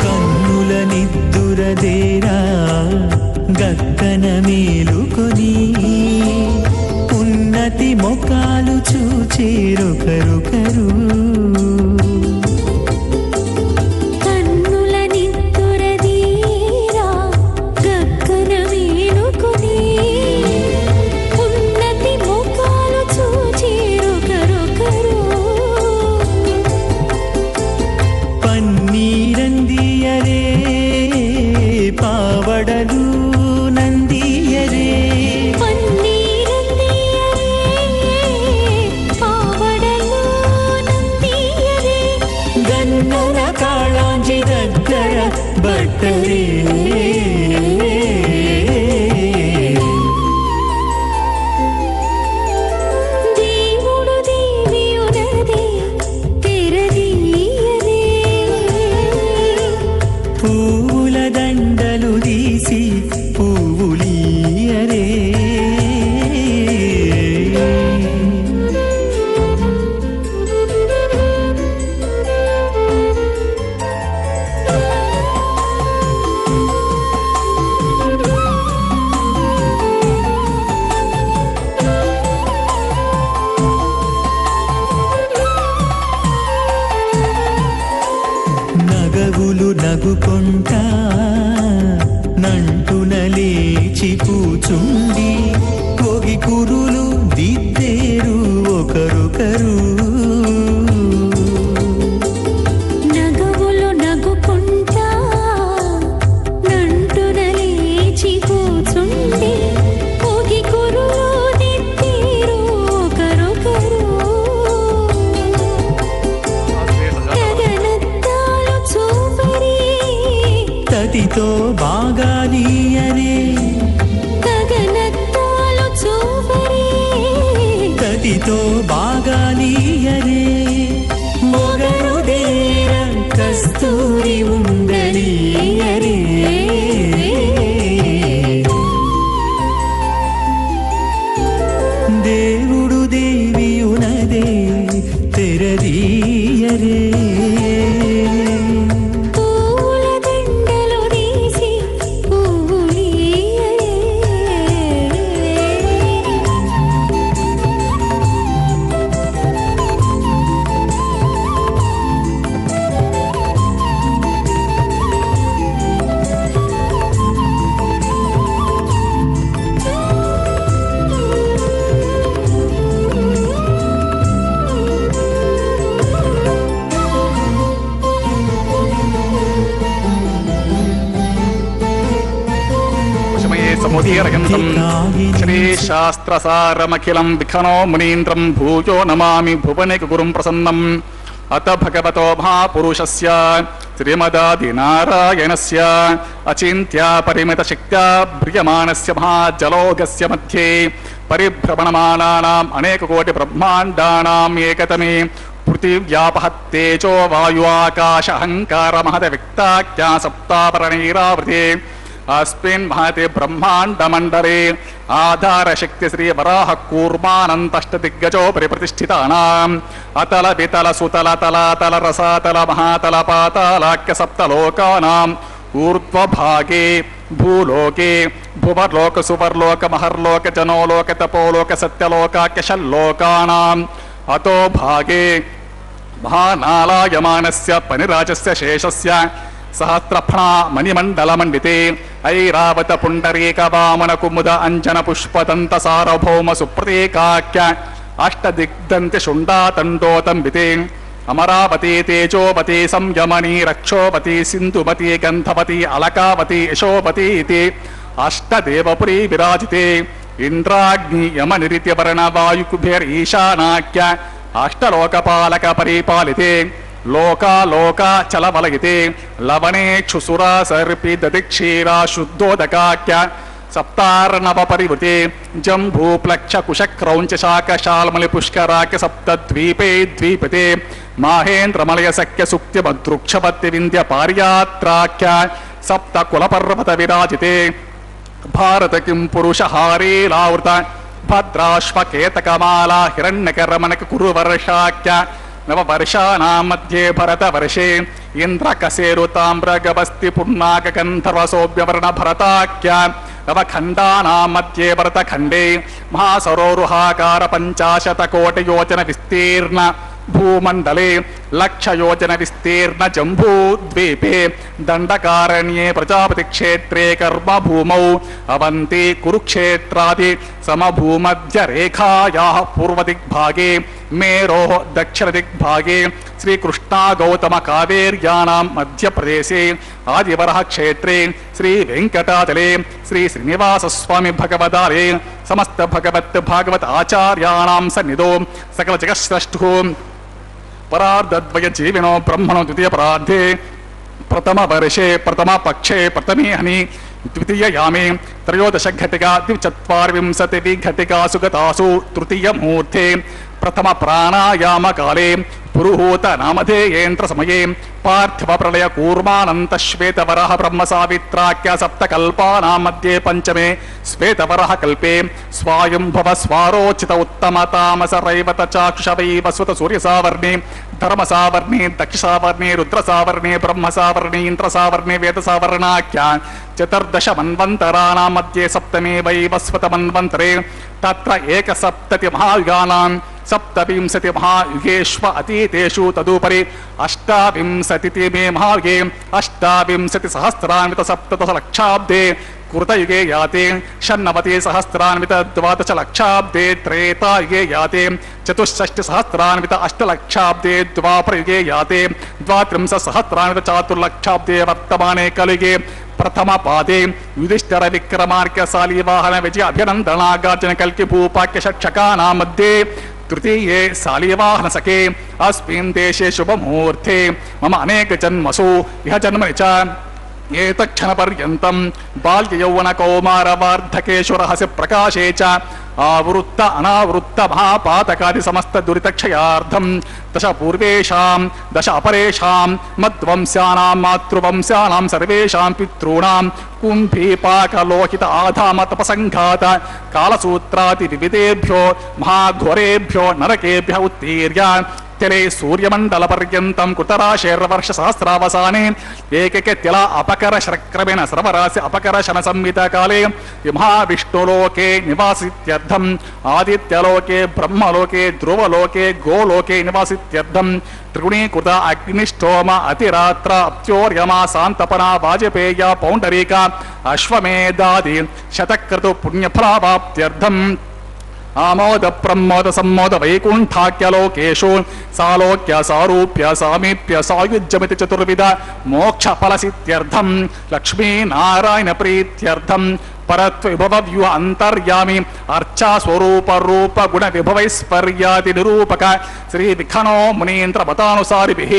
కన్నుల నిద్దురదేరా గక్కన మేలుకొని ఉన్నతి మొకాలు చూచేరొకరొకరు కన్నుల నిద్దురదీరా గగ్గన మేలుకొని ఉన్నతి ముఖాలు చూచేరొకరొకరు పన్నీరందియరే పావడలు నందియరే పన్నీరందియరే పావడలు నందియరే గన్నర కాళాంజి దగ్గర బట్టరే దేవుడు దేవియునదే తెరదీయరే నవ్వుకుంటా నంటున లేచి కూచుండి కోగి కురులు దిద్దేరు ఒకరొకరు నగవులు నగుకుంటా నంటున లేచి కూచుండి కోగి కురులు దిద్దేరు ఒకరొకరు గగనత్తాలు చూపరి తతితో బాగా నీయరే గగనత్తాలు చూపరి తతితో బాగా నీయరే మొగరు దేర కస్తూరి ఉండనీయరే దేవుడు దేవియునదే తెరదీయరే పూల దండలు తీసి పూలీయరే వశమయే సముదీరగంధం శ్రీశాస్త్రసారమఖిలం విఖనో మునీంద్రం భూయో నమామి భువనేక గురుం ప్రసన్నం అత భగవతో మహాపురుషస్య శ్రీమదాదినారాయణస్య అచింత్య పరిమిత శక్త్యా భ్రియమాణస్య మహాజలోగస్య మధ్యే పరిభ్రమణమానానాం అనేక కోటి బ్రహ్మాండానాం ఏకతమే పృథివ్యాపహత్తేజో వాయు ఆకాశ అహంకార మహత విక్తాఖ్యా సప్తాపరణైరావృతే अस्मिन् महते ब्रह्माण्डमण्डले आधारशक्ति श्री वराह कूर्मानन्तष्टदिग्गजोपरि प्रतिष्ठितानाम् अतल वितल सुतल तलातल रसातल महातल पातालाख्य सप्तलोकानाम् ऊर्ध्वभागे भूलोके भुवर्लोक सुवर्लोक महर्लोक जनोलोक तपोलोक सत्यलोकाख्य षल्लोकानाम् अतो भागे महानालायमानस्य पनिराजस्य शेषस्य सहस्रफणा मणिमण्डलमण्डिते ऐरावत पुण्डरीक वामन कुमुद अंजन पुष्पदन्त सार्वभौम सुप्रतीकाख्य अष्टदिग्दन्ति शुण्डातण्डोतम्बिते अमरावती तेजोवती संयमनी रक्षोवती सिन्धुमती गन्धवती अलकावती यशोवती इति अष्टदेवपुरी विराजिते इंद्राग्नि यमनिरित्यवर्ण वायुकुभेर्ईशानाख्य अष्टलोकपालक परिपालिते लोका लोका चलवलयिते लवणे क्षुसुरा सर्पि दधिक्षीरा शुद्धोदकाख्य सप्तार्णव परिवृते जम्बूप्लक्ष कुशक्रौञ्च शाकशाल्मलि पुष्कराख्य सप्तद्वीपे द्वीपते माहेन्द्रमलय सख्य सुक्तिमद्रुक्षवत्ति विन्ध्य पार्यात्राख्य सप्तकुलपर्वत विराजिते भारत किं पुरुषहारेलावृत भद्राश्वकेतकमाला हिरण्यकरमणक कुरुवर्षाख्य नववर्षाणां मध्ये भरतवर्षे इन्द्रकसेरुताम्रगभस्ति पुण्णाकगन्धर्वसोऽव्यवर्ण भरताख्य नवखण्डानां मध्ये भरतखण्डे महासरोरुहाकार पञ्चाशतकोटियोजन विस्तीर्ण भूमण्डले लक्षयोजन विस्तीर्ण जम्बूद्वीपे दण्डकारण्ये प्रजापतिक्षेत्रे कर्मभूमौ अवन्ति कुरुक्षेत्रादि समभूमध्यरेखायाः पूर्वदिग्भागे मेरोः दक्षिणदिग्भागे श्रीकृष्णा गौतम कावेर्यानां मध्यप्रदेशे आदिवरः क्षेत्रे श्रीवेङ्कटाचले श्री श्रीनिवासस्वामि भगवदारे समस्त भगवत् भागवत आचार्याणां सन्निधौ सकल जगत्स्रष्टुः परार्धद्वय जीविनो ब्रह्मणो द्वितीय परार्धे प्रथम वर्षे प्रथम पक्षे प्रथमे हनि द्वितीय यामे त्रयोदश घटिका द्विचत्वारिंशति घटिकासु गतासु तृतीय मुहूर्ते प्रथम प्राणायाम काले पुरुहूत नामधेयेन्द्र समये पार्थिव प्रलय कूर्मानंत श्वेतवरः ब्रह्म सावित्राख्य सप्तकल्पानां मध्ये पंचमे श्वेतवरः कल्पे स्वायंभव स्वारोचित उत्तम तामस रैवत चाक्षुषवै वसुत सूर्य सावर्णे धर्म सावर्णे दक्ष सावर्णे रुद्र सावर्णे ब्रह्म सावर्णे इंद्र सावर्णे वेद सावर्णाख्य चतुर्दश मन्वन्तराणां मध्ये सप्तमे वै वस्वत मन्वन्तरे तत्र एकसप्तति महायुगानां सप्तविंशति महायुगेष्व अतीतेषु तदुपरि अष्टाविंशति मे महायुगे अष्टाविंशति सहस्रान्वित सप्तदशलक्षाब्दे कृतयुगे याते षण्णवति सहस्रान्वित द्वादशलक्षाब्दे त्रेतायुगे याते चतुष्षष्टि सहस्रान्वित अष्टलक्षाब्दे द्वापरयुगे याते द्वात्रिंशत् सहस्रान्वित चातुर्लक्षाब्दे वर्तमाने कलियुगे प्रथम पादे युधिष्ठिर विक्रमार्क शालीवाहन विजय अभिनंदनागार्जुन कल्कि भूपाक्य षट्शकानां मध्ये तृतीये शालीवाहन सखे अस्मिन् देशे शुभमुहूर्ते मम अनेक जन्मसु इह जन्मनि च एतक्षणपर्यन्तं बाल्ययौवनकौमारवार्धकेषु रहस्य प्रकाशे च आवृत्त अनावृत्त महापातकादि समस्त दुरितक्षयार्थं दश पूर्वेषां दश अपरेषां मद्वंस्यानां मातृवंस्यानां सर्वेषां पितॄणां कुम्भीपाकलोहित आधाम तपसङ्घात कालसूत्रादि विविधेभ्यो महाघोरेभ्यो नरकेभ्यः उत्तीर्य तेले सूर्यमंडल पर्यंतं कुतराशेर्वर्ष सहस्रावसाने एकैके तिला अपकर शक्रमेण सर्वरास्य अपकरशन संहिता काले महाविष्णुलोके निवासित्यर्थम् आदित्यलोके ब्रह्मलोके ध्रुवलोके गोलोके निवासित्यर्थम् त्रिगुणीकृत अग्निष्टोम अतिरात्र अप्त्योर्यमा शान्तपना वाजपेय पौण्डरीक अश्वमेधादि शतक्रतु पुण्यफलावाप्त्यर्थम् आमोद प्रमोद सम्मोद वैकुंठाख्यलोकेषु सालोक्य सारूप्य सामीप्य सायुज्यमिति चतुर्विध मोक्ष फलसित्यर्थं लक्ष्मी नारायण प्रीत्यर्थं परत्व विभव व्यूह अंतर्यामी अर्चा स्वरूप रूप गुण विभवैस्पर्यादि निरूपक श्री विखनो मुनीन्द्र मतानुसारिभिः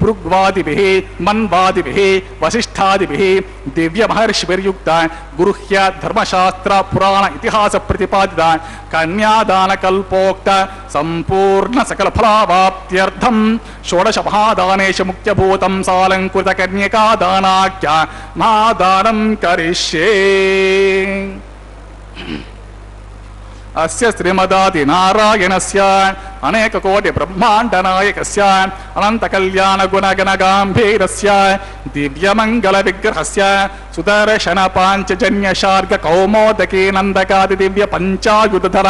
भृग्वादिभिः मन्वादिभिः वसिष्ठादिभिः दिव्य महर्षिभिर्युक्त गुरुह्य धर्मशास्त्र पुराण इतिहास प्रतिपादित कन्यादान कल्पोक्त संपूर्ण सकल फलावाप्त्यर्थं षोडश महादानेषु मुख्यभूतं सालंकृत कन्यका दानाख्य महादानं करिष्ये अस्य श्रीमदादि नारायणस्य अनेक कोटि ब्रह्मांड नायकस्य अनंत कल्याण गुणगण गांभीरस्य दिव्य मंगल विग्रहस्य सुदर्शन पांचजन्य शार्ग कौमोदकी नंदकादि दिव्य पंचायुधर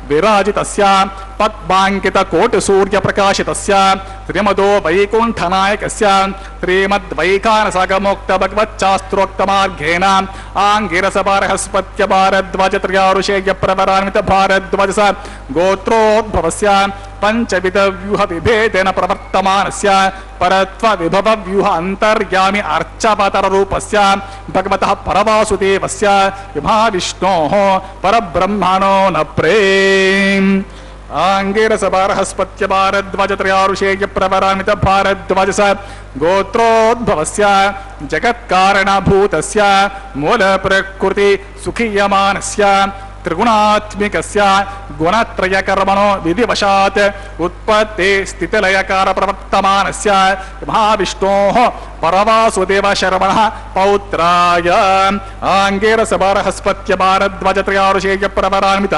विराजितस्य पद्मांकित कोटि सूर्य प्रकाशितस्य श्रीमदो वैकुंठ नायकस्य श्रीमद्वैखानसगमोक्त भगवच्चास्त्रोक्त मार्गेण आंगिरस बृहस्पत्य भारद्वाज त्रयारुषेय प्रवरान्वित भारद्वाज गोत्रोद्भवस्य पंचविध व्यूह विभेदेन प्रवर्तमानस्य परत्व विभव व्यूह अंतर्यामी अर्चावतार रूपस्य भगवतः परवासुदेवस्य महाविष्णोः परब्रह्मणो न प्रेम आंगिरस बृहस्पत्य भारद्वाज त्रयारुषेय प्रवरान्वित भारद्वाज गोत्रोद्भवस्य जगत्कारणभूतस्य मूल प्रकृति सुखीयमानस्य त्रिगुणात्मिकस्य गुणत्रयकर्मणो विधिवशात् उत्पत्ति स्थितिलयकार प्रवर्तमानस्य महाविष्णोः परवासुदेव शर्मणः पौत्राय आंगिरस बृहस्पत्य भारद्वाज त्रयारुषेय प्रवरान्वित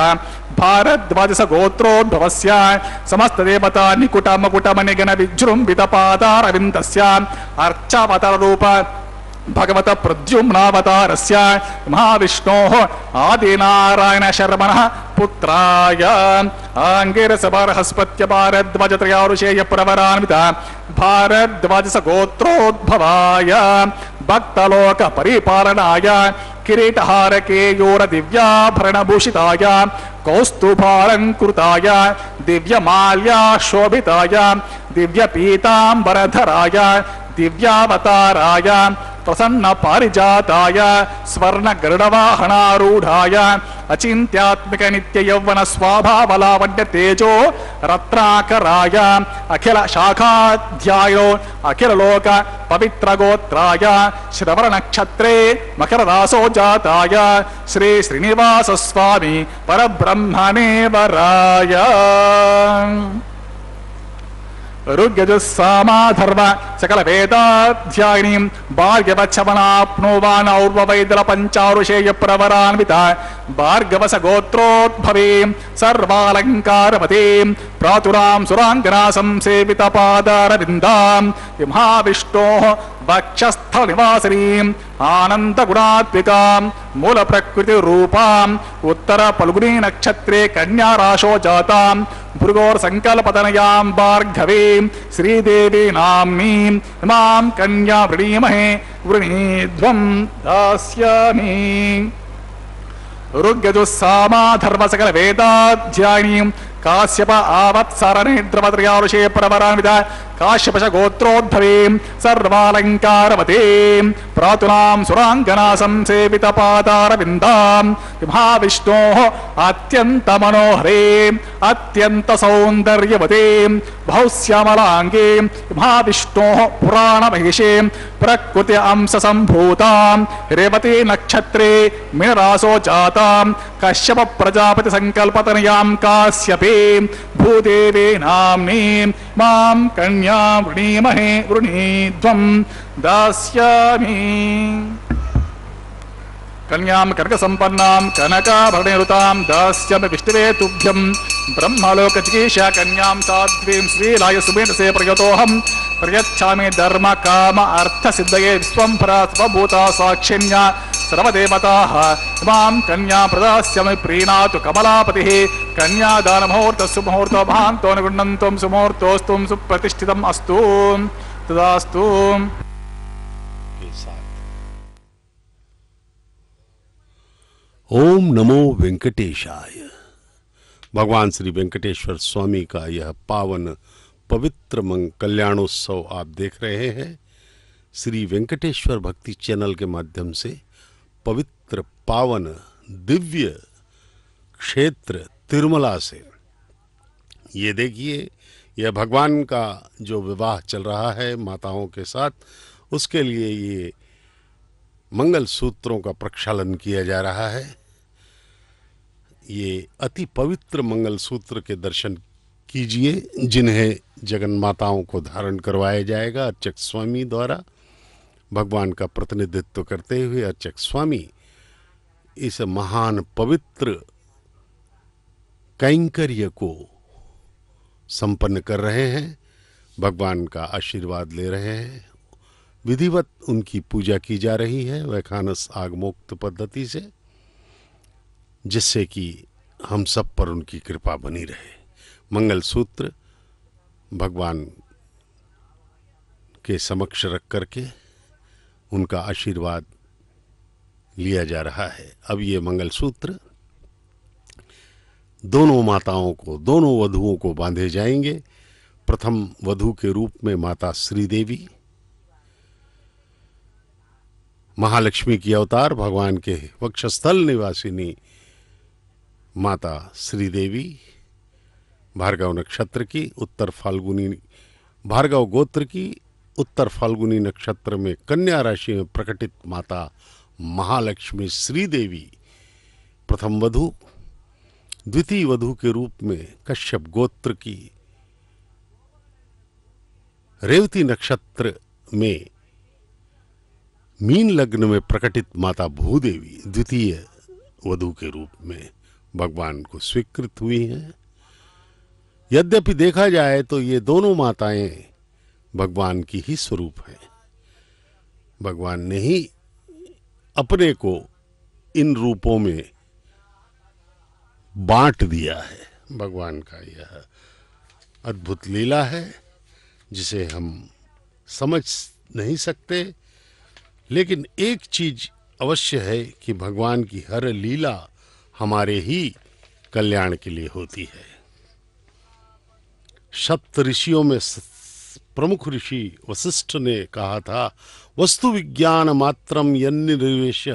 भारद्वाज गोत्रोद्भवस्य समस्त देवता निकुट मकुट मणिगण विजृंभित पादारविन्दस्य अर्चावतार रूप भगवत प्रद्युम्नावतारस्य महाविष्णोः आदिनारायण शर्मणः पुत्राय आंगिरस बृहस्पत्य भारद्वाज त्रयारुषेय प्रवरान्वित भारद्वाज गोत्रोद्भवाय भक्तलोक परिपालनाय किरीटहार केयूर दिव्याभरणभूषिताय कौस्तुभालंकृताय दिव्यमाल्याशोभिताय दिव्यपीताम्बरधराय दिव्यावताराय प्रसन्न पारिजाताय स्वर्ण गरुडवाहनारूढ़ाय अचिंत्यात्मिक नित्य यौवन स्वाभावलावण्य तेजो रत्नाकराय अखिल शाखाध्यायो अखिल लोक पवित्र गोत्राय श्रवण नक्षत्रे मकर रासो जाताय श्री श्रीनिवास स्वामी परब्रह्मणे वराय ऋग्यजुस्सामाधर्म सकल वेदाध्यायिनीं भार्गवच्छवनाप्नुवान् और्ववैदल पंचारुषेय प्रवरान्वित भार्गवस गोत्रोद्भवीं सर्वालंकारवतीं प्रातुरां सुरांगना संसेवित पादारविन्दां महाविष्णोः वक्षस्थल निवासिनीं आनंद गुणात्मिकां मूल प्रकृति रूपां उत्तर फल्गुनी नक्षत्रे कन्या राशो जातां भृगोर संकल्पतनयां भार्गवीं श्रीदेवी नाम्नीं इमां कन्या वृणीमहे वृणीध्वं दास्यामि। ऋग्यजुस्सामा धर्म सकल वेदाध्यायिनीं काश्यप आवत्सरणे द्रवत्रयारुषे परवरान्वित काश्यपश गोत्रोद्भवीं सर्वालङ्कारवतीं प्रातुनां सुराङ्गना संसेवित पादारविन्दां महाविष्णोः अत्यन्त मनोहरीं अत्यन्त सौन्दर्यवतीं बहुश्यामलाङ्गीं महाविष्णोः पुराणमहिषीं प्रकृति अंश सम्भूतां रेवती नक्षत्रे मीनरासो जातां कश्यप प्रजापति संकल्पतनयां काश्यपीं भूदेवी नाम्नीं मां कन्या वृणीमहे वृणीध्वं दास्यामि। कन्यां कनकसम्पन्नां कनकाभरणनिरुतां दास्यामि विष्णवे तुभ्यं ब्रह्मलोकचिकीर्षा कन्यां साध्वीं श्रीलाय सुमेधसे प्रयतोऽहं प्रयच्छामि धर्म काम अर्थ सिद्धये विश्वम्भरा स्वभूता साक्षिण्या सर्वदेवताः इमां कन्या प्रदास्यामि प्रीणातु कमलापतिः। कन्यादानमुहूर्त सुमुहूर्त भान्तो निगुण्डन्तं सुमुहूर्तोऽस्तु सुप्रतिष्ठितम् अस्तु तदास्तु। ओम नमो वेंकटेशाय। भगवान श्री वेंकटेश्वर स्वामी का यह पावन पवित्र कल्याणोत्सव आप देख रहे हैं श्री वेंकटेश्वर भक्ति चैनल के माध्यम से। पवित्र पावन दिव्य क्षेत्र तिरुमला से ये देखिए, यह भगवान का जो विवाह चल रहा है माताओं के साथ, उसके लिए ये मंगल सूत्रों का प्रक्षालन किया जा रहा है। ये अति पवित्र मंगल सूत्र के दर्शन कीजिए जिन्हें जगन माताओं को धारण करवाया जाएगा अर्चक स्वामी द्वारा। भगवान का प्रतिनिधित्व करते हुए अर्चक स्वामी इस महान पवित्र कैंकर्य को संपन्न कर रहे हैं, भगवान का आशीर्वाद ले रहे हैं। विधिवत उनकी पूजा की जा रही है वैखानस आगमोक्त पद्धति से, जिससे कि हम सब पर उनकी कृपा बनी रहे। मंगल सूत्र भगवान के समक्ष रख करके उनका आशीर्वाद लिया जा रहा है। अब ये मंगल सूत्र दोनों माताओं को, दोनों वधुओं को बांधे जाएंगे। प्रथम वधु के रूप में माता श्रीदेवी, महालक्ष्मी की अवतार भगवान के वक्षस्थल निवासिनी माता श्रीदेवी, भार्गव नक्षत्र की उत्तर फाल्गुनी, भार्गव गोत्र की उत्तर फाल्गुनी नक्षत्र में कन्या राशि में प्रकटित माता महालक्ष्मी श्रीदेवी प्रथम वधु। द्वितीय वधु के रूप में कश्यप गोत्र की रेवती नक्षत्र में मीन लग्न में प्रकटित माता भूदेवी द्वितीय वधु के रूप में भगवान को स्वीकृत हुई हैं। यद्यपि देखा जाए तो ये दोनों माताएं भगवान की ही स्वरूप हैं। भगवान ने ही अपने को इन रूपों में बांट दिया है। भगवान का यह अद्भुत लीला है जिसे हम समझ नहीं सकते, लेकिन एक चीज अवश्य है कि भगवान की हर लीला हमारे ही कल्याण के लिए होती है। सप्त ऋषियों में प्रमुख ऋषि वशिष्ठ ने कहा था, वस्तु विज्ञान मात्रम यन्निर्वेश,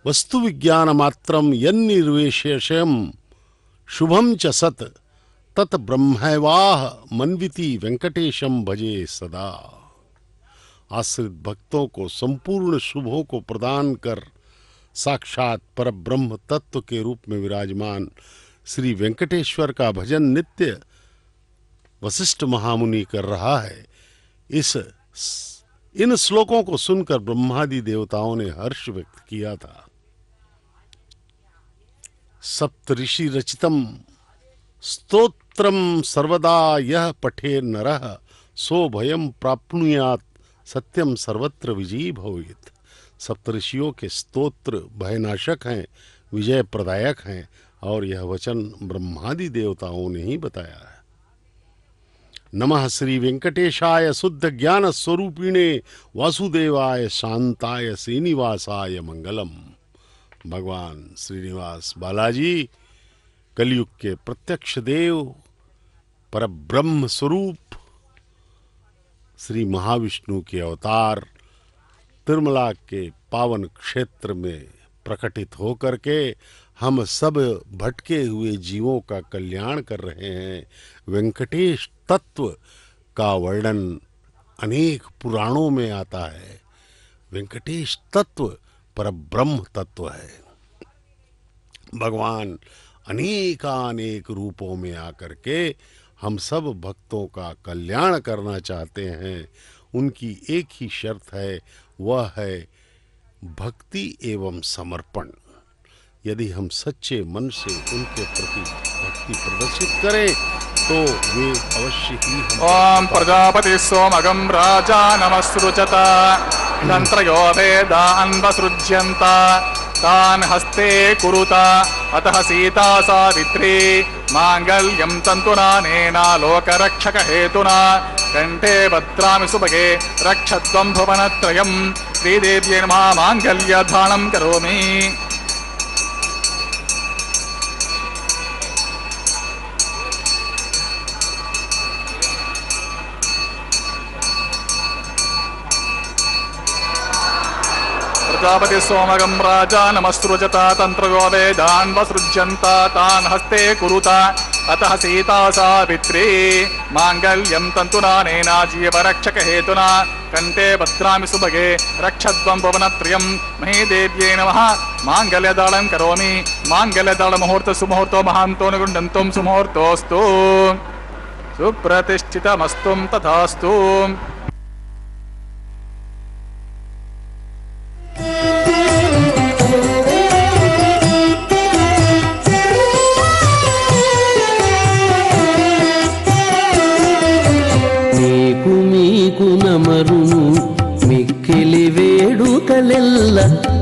वस्तु विज्ञान मात्रम यन्निर्वेशम शुभम च सत तत् ब्रह्मैवाह मनविति वेंकटेशम भजे सदा। आश्रित भक्तों को संपूर्ण शुभों को प्रदान कर साक्षात पर ब्रह्म तत्व के रूप में विराजमान श्री वेंकटेश्वर का भजन नित्य वशिष्ठ महामुनि कर रहा है। इन श्लोकों को सुनकर ब्रह्मादि देवताओं ने हर्ष व्यक्त किया था। सप्तऋषि रचितम स्तोत्रम सर्वदा यह पठे नरः सो भयम प्राप्नुयात् सत्यम सर्वत्र विजयी भवेत्। सप्तऋषियों के स्तोत्र भयनाशक हैं, विजय प्रदायक हैं, और यह वचन ब्रह्मादि देवताओं ने ही बताया है। नमः श्री वेंकटेशाय शुद्ध ज्ञान स्वरूपिणे वासुदेवाय शांताय श्रीनिवासाय मंगलम। भगवान श्रीनिवास बालाजी कलयुग के प्रत्यक्ष देव, परब्रह्म स्वरूप, श्री महाविष्णु के अवतार तिरुमला के पावन क्षेत्र में प्रकटित होकर के हम सब भटके हुए जीवों का कल्याण कर रहे हैं। वेंकटेश तत्व का वर्णन अनेक पुराणों में आता है। वेंकटेश तत्व परब्रह्म तत्व है। भगवान अनेकानेक रूपों में आकर के हम सब भक्तों का कल्याण करना चाहते हैं। उनकी एक ही शर्त है, वह है भक्ति एवं समर्पण। यदि हम सच्चे मन से उनके प्रति भक्ति प्रदर्शित करें तो वे अवश्य ही ओम प्रजापति सोमगं राजा नमस्रुचत तंत्रयो वेदान्वसृज्यन्त तान् हस्ते कुरुत अतः सीता सावित्री मांगल्यं तन्तुनानेन लोकरक्षक हेतुना कंठे भद्रामि सुभगे रक्षत्वं भुवनत्रयं श्रीदेव्यै नमः मांगल्यधारणं करोमि। प्रजापति सोमगं राजा नमस्रुजत तंत्रयो वेदान्वसृज्यन्त तान् हस्ते कुरुत अतः सीता सावित्री मांगल्यं तन्तुनानेन जीवरक्षक हेतुना कंठे भद्रामि सुभगे रक्षध्वं भुवनत्रयं महीदेव्यै नमः मांगल्यदानं करोमि। मांगल्यदान मुहूर्त सुमुहूर्तो महान्तो निगुण्डन्तं सुमुहूर्तोऽस्तु सुप्रतिष्ठितमस्तु तथास्तु। నమరును మిక్కిలి వేడుకలెల్ల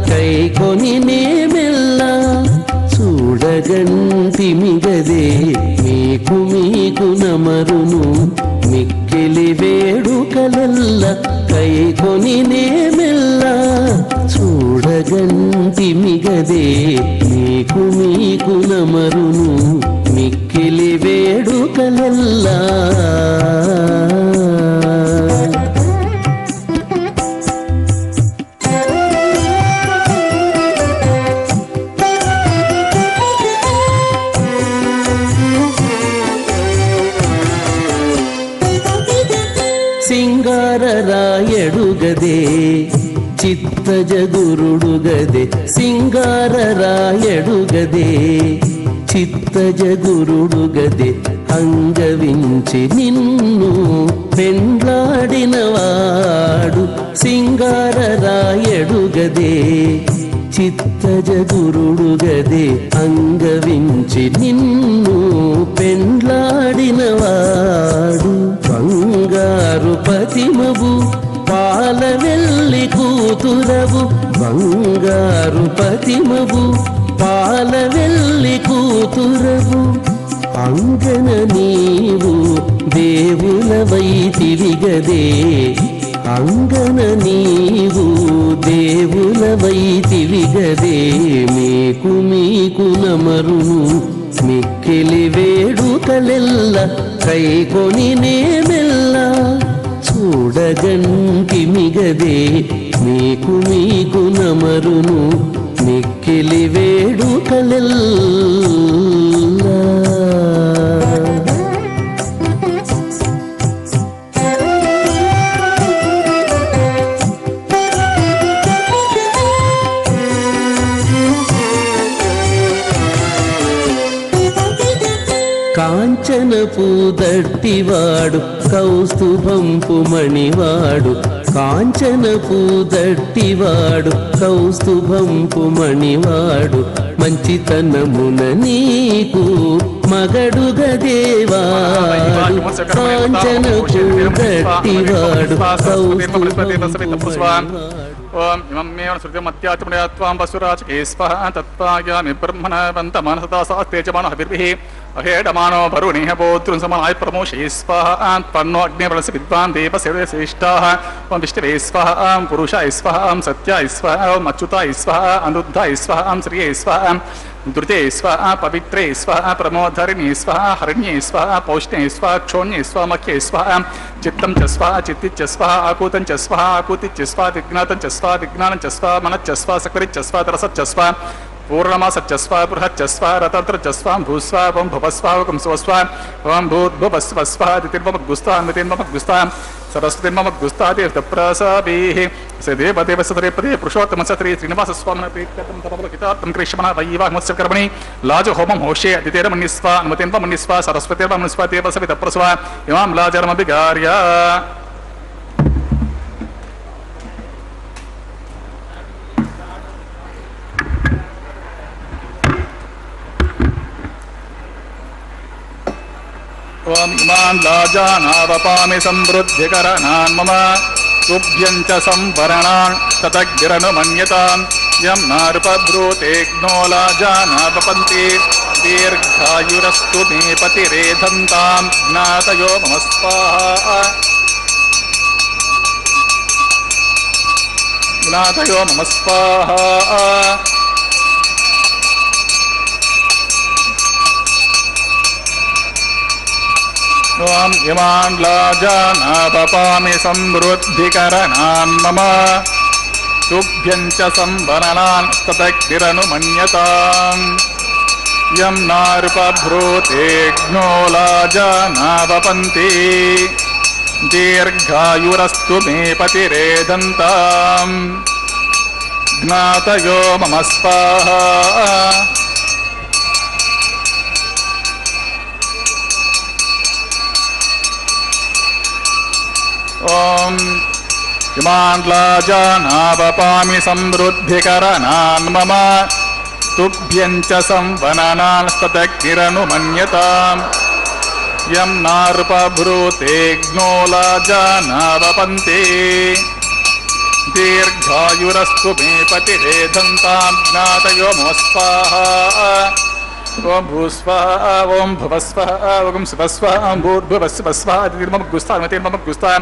కైకొని నేమెల్ల చూడగంటిమిగదే మీకు నమరును మిక్కిలి వేడుకలెల్ల కైకొని నేమెల్ల చూడగంటిమిగదే మీకు నమరును మిక్కిలి వేడుకలెల్లా సింగారరాయడుగదే చిత్తజగురుడుగదే సింగారరాయడుగదే చిత్తజగురుడుగదే అంగవించి నిన్ను పెండ్లాడినవాడు సింగారరాయడుగదే చిత్తజగురుడుగదే అంగవించి నిన్ను పెండ్లాడినవాడు బంగారు పతిమవు పాలవెల్లి కూతురవు బంగారు పతిమవు పాలవెల్లి కూతురవు అంగన నీవు దేవులవై తిరిగదే అంగన నీవు దేవులవై తిరిగదే మీకు నమరును మిక్కిలి వేడుకలెల్ల కైకొని నేమెల్ల చూడగంటిమిగదే మీకు నమరును మిక్కిలి వేడుకలెల్లా కాంచన పూదట్టివాడు కౌస్తుభంపు మణివాడు కాంచన పూదట్టివాడు కౌస్తుభంపు మణివాడు మంచితనమున నీకు మగడుగదేవాడు కాంచన పూదట్టివాడు కౌస్తుభంపు ఓం ఇమం మే శృతిమత్యాత్మయాత్వాం పశురాచకే స్వః తత్వాయామి బ్రహ్మణవంతమానసదా సాస్తేజమానో హవిర్భిః అహేడమానో వరుణేహ పోతృం సమాయ ప్రమోషే స్వః పన్నో అగ్నివలసి విద్వాన్ దేవసేవే శ్రేష్ఠాః ఓం విష్ణవే స్వః పురుషాయ స్వః సత్యాయ స్వః అచ్యుతాయ స్వః అనురుద్ధాయ స్వః శ్రీయే స్వః ధృతే స్వః పవిత్రే స్వః ప్రమోధరిణే స్వః హరిణ్యే స్వః పౌష్ణే స్వః క్షోణ్యే స్వః మఖ్యే స్వః చిత్తం చ స్వః చిత్తిచ్చ స్వః ఆకూతం చ స్వః ఆకూతిచ్చ స్వః విజ్ఞాతం చ స్వః విజ్ఞానం చ స్వః మనశ్చ స్వః సకరిచ్చ స్వః రసచ్చ స్వః పూర్ణమాసచ్చ స్వః బృహచ్చ స్వః రతత్ర చ స్వః భూస్వః ఓం భువస్వః ఓం సువస్వః ఓం భూద్భువస్వ స్వః దితిర్మమగ్గుస్థాః మితిర్మమగ్గుస్థాః सरस्वतीर्ममग्गुस्तादेवप्रसाभिः स देवदेव सतरेपदे पुरुषोत्तम सतरे श्रीनिवास स्वामिनः प्रीत्यर्थं तपबलहितार्थं क्रिश्यमनः वैवाहमस्य कर्मणि लाज होमं होषे अदितेर्मन्यस्व अनुमतिर्मन्यस्व सरस्वतीर्मन्यस्व देवसवितप्रसव इमां लाजरमभिगार्य ओम इमान् लाजानावपामि समृद्धिकरणान् मम तुभ्यं च संवरणान् ततग्गिरनुमन्यतां यं नार्पब्रूतेऽग्नो लाजानावपन्ति दीर्घायुरस्तु मे पतिरेधन्तां ज्ञातयो मम स्वाहा ज्ञातयो मम स्वाहा ओम इमान् लाजानावपामि समृद्धिकरणान् मम तुभ्यं च संवरणान् ततग्गिरनुमन्यताम् यं नार्पब्रूतेऽग्नो लाजानावपन्ति दीर्घायुरस्तु मे पतिरेधन्तां ज्ञातयो मम स्वाहा ओम इमान् लाजानावपामि समृद्धिकरणान् मम तुभ्यं च संवरणान् ततग्गिरनुमन्यताम् यं नार्पब्रूतेऽग्नो लाजानावपन्ति दीर्घायुरस्तु मे पतिरेधन्तां ज्ञातयो मम स्वाहा ओम भूस्वः ओम भुवस्वः ओम सुवस्वः ओम भूर्भुवस्वः दितिर्ममग्गुस्ताः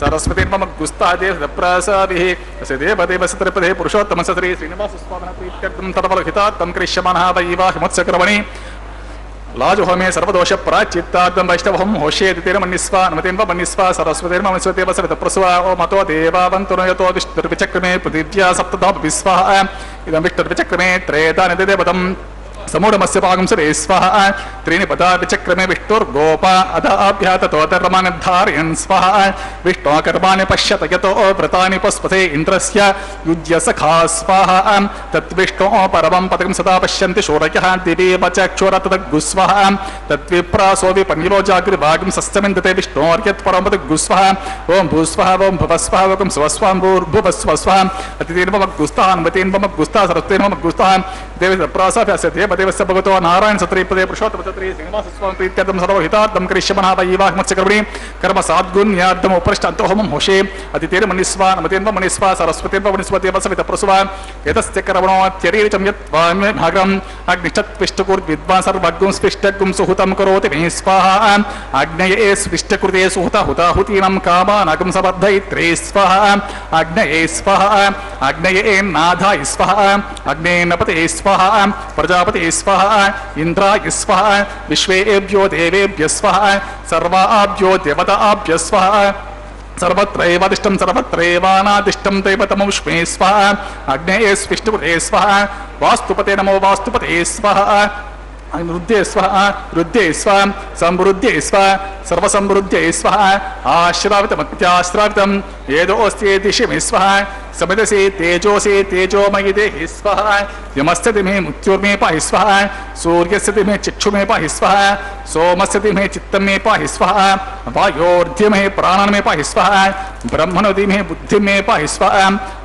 सरस्वतीर्ममग्गुस्ताः देवप्रसाभिः स देवदेव सतृपदे पुरुषोत्तम सतरे श्रीनिवास स्वामिनः प्रीत्यर्थं तपबलहितार्थं क्रिश्यमानः वैवाहमस्य कर्मणि लाजहोमे सर्वदोष प्राचित्तार्थं वैष्णवहं होषे दितिर्मन्यस्व अनुमतिर्मन्यस्व सरस्वतीर्मन्यस्व देवसवितप्रसव ओम अतो देवावन्तनो यतो विष्णुर्विचक्रमे पृथिव्या सप्तधा विश्वः इदं विष्णुर्विचक्रमे त्रेतानि देवतम् समूढमस्य पागं सरे स्वः त्रीणि पदा विचक्रमे विष्णुर्गोप अदाभ्याततोतर्मानिर्धारयन् स्वः विष्णोकर्माणि पश्यत यतो व्रतानि पस्पते इन्द्रस्य युज्य सखा स्वः तद्विष्णो परमं पदकं सदा पश्यन्ति शूरयः दिवीव चक्षुरतदग्गुस्वः तद्विप्रासो विपन्निवो जागृभागं सस्यमिन्दते विष्णोर्यत्परं पदग्गुस्वः ओं भूस्वः ओं भुवस्वः ओं सुवस्वः भूर्भुवस्वः अतिथीर्ममग्गुस्तः अनुमतीर्ममग्गुस्तः सरस्वतीर्ममग्गुस्तः देवप्रासाभ्यास्य देवदेवस्य भगवतो नारायण सत्रीपदे पुरुषोत्तम सत्री श्रीनिवास स्वामी प्रीत्यर्थं सर्वहितार्थं करिष्यमनः वैवाहमस्य कर्मणि कर्म साद्गुण्यार्थम् उपरिष्टान्तो होमं होषे अतिथेर्मन्यस्व अनुमतिर्मन्यस्व सरस्वतीर्मन्यस्व देवसवितप्रसव एतस्य कर्मणोऽत्यरीरिचं यत् भागम् अग्निश्चत्विष्टकुर्विद्वान् सर्वज्ञं स्विष्टगुं सुहुतं करोति मे स्वाहा अग्नये स्विष्टकृते सुहुता हुताहुतीनां कामानगं सवर्धयित्रे स्वाहा अग्नये स्वाहा अग्नये नाधाय स्वाहा अग्ने नपते स्वाहा प्रजापते स्वाहा इंद्राय स्वाहा विश्वेभ्यो देवेभ्य स्वाहा सर्वाभ्यो देवताभ्य स्वाहा सर्वत्रैवादिष्टं सर्वत्रैवानादिष्टं दैवतमौष्मे स्वाहा अग्नेये स्विष्टुपते स्वाहा वास्तुपते नमो वास्तुपते स्वाहा వృద్ధే స్వః వృద్ధే స్వ సమృద్ధే స్వ సర్వసమృద్ధే స్వః ఆశ్రావితమత్యాశ్రావితం ఏదోస్తి దిశమి స్వః సమిదసి తేజోసి తేజోమయి దేహి స్వః యమస్యతి మే మృత్యుర్మే పాహి స్వః సూర్యస్యతి మే చక్షుమే పాహి స్వః సోమస్యతి మే చిత్తం మే పాహి స్వః వాయోర్ధ్యమే ప్రాణన్ మే పాహి స్వః బ్రహ్మణోది మే బుద్ధి మే పాహి స్వః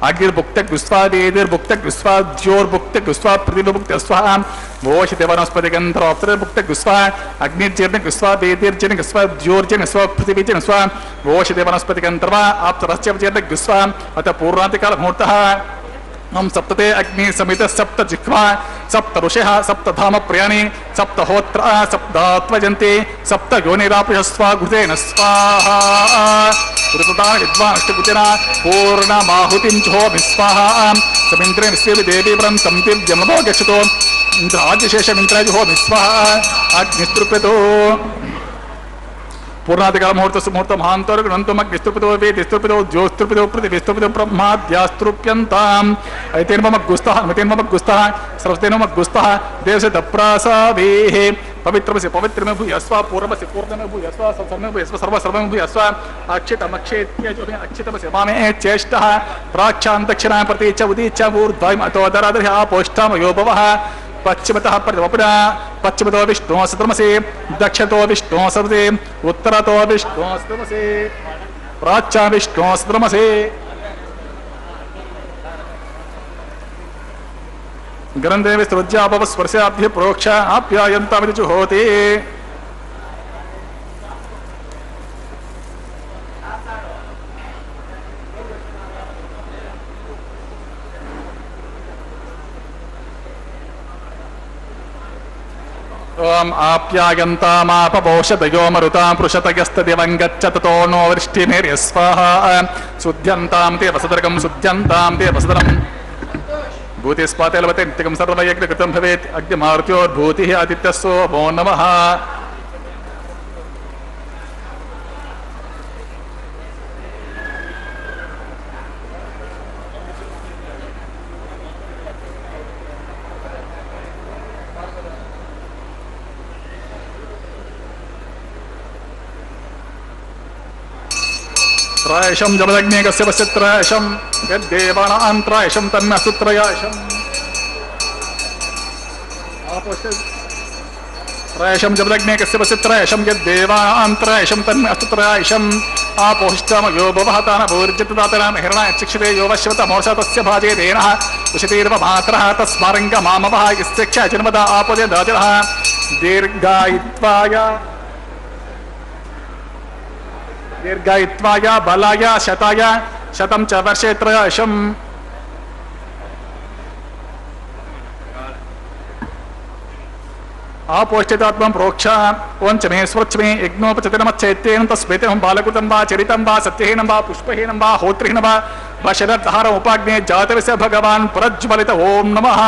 అగ్నిర్భుక్తగ్స్వా వేదిర్భుక్తగ్స్వా ద్యోర్భుక్తగ్స్వా పృథివిభుక్తస్వః ఓషితి వనస్పతిగంధ్రోక్తర్భుక్తగ్స్వా అగ్నిర్జీర్ణగ్స్వా వేదిర్జీర్ణగ్స్వా ద్యోర్జీర్ణగ్స్వా పృథివిజీర్ణగ్స్వా ఓషితి వనస్పతిగంధ్రవా ఆప్తరస్యజీర్ణగ్స్వా అత పూర్ణాంతికాల ముహూర్తః हम सप्तते अग्नि समित सप्त जिह्वा सप्त ऋषिः सप्त धाम प्रियाणि सप्त होत्र सप्तात्वजन्ते सप्त योनिरापयस्वा घृतेन स्वाहा ऋतुता विद्वाष्टकुतिना पूर्णमाहुतिं जुहोमि स्वाहा समिन्द्रे विश्वे देवी व्रन्तं दिव्यमनो गच्छतो इन्द्रादिशेषमिन्द्राय जुहोमि स्वाहा अग्निस्तृप्यतो पूर्णाधिकार मुहूर्त मुहूर्त महांतोर्गणंतमग्निस्तृपितो वेदिस्तृपितो ज्योस्तृपितो पृथिवीस्तृपितो ब्रह्माद्यास्तृप्यन्ताम् ऐतेन मम गुस्तः मतेन मम गुस्तः सर्वतेन मम गुस्तः देवसे तप्रासावेः पवित्रमसि पवित्रमे भूयस्व पूर्वमसि पूर्णमे भूयस्व सर्वमे भूयस्व सर्वमे भूयस्व अक्षितमक्षेत्यजोमे अक्षितमसि मामे चेष्टः प्राक्षान्तक्षिणां प्रति च उदीच्य ऊर्ध्वम् अतोदरादर्ह आपोष्ठामयो भवः पश्चिमतः प्रतिवपुरा पश्चिमतो विष्णु सतमसे दक्षिणतो विष्णु सतमसे उत्तरतो विष्णु सतमसे प्राच्या विष्णु सतमसे ग्रंथे विस्तृज्यापव स्पर्शाभ्य प्रोक्ष आप्यायन्तामिति जुहोति ओम आप्यायन्तामापपोषतयो मरुतां पृषतयस्तदिवं गच्छ ततो नो वृष्टिमेर्य स्वाहा शुद्ध्यन्तां ते वसदर्गं शुद्ध्यन्तां ते वसदरम् भूतिस्पातेलवते नित्यं सर्वयज्ञकृतं भवेत् अग्निमारुत्योर्भूतिः आदित्यस्सो वो नमः त्रयशं जमदग्ने कस्य पश्य त्रयशं यद्देवानां त्रयशं तन्मस्तु त्रयशं त्रयशं जमदग्ने कस्य पश्य त्रयशं यद्देवानां त्रयशं तन्मस्तु त्रयशं आपोष्टमयो भवः तान भूर्जितदातनां हिरणाय चिक्षते यो वश्यवतमोषा तस्य भाजे देनः उषतीर्व मात्रः तस्मारङ्गमामवः यस्य च जन्मदा आपोदे दाजरः दीर्घायित्वाय बलाय शताय शतं च वर्षे त्रयशम् आपोष्टितात्मं प्रोक्ष ओंचमे स्वच्छमे यज्ञोपचतिनमच्चैत्येन तस्मेतेहं बालकृतं वा चरितं वा सत्यहीनं वा पुष्पहीनं वा होत्रहीनं वा शरद्धारम् उपाग्ने जातविस्य भगवान् प्रज्वलित ओं नमः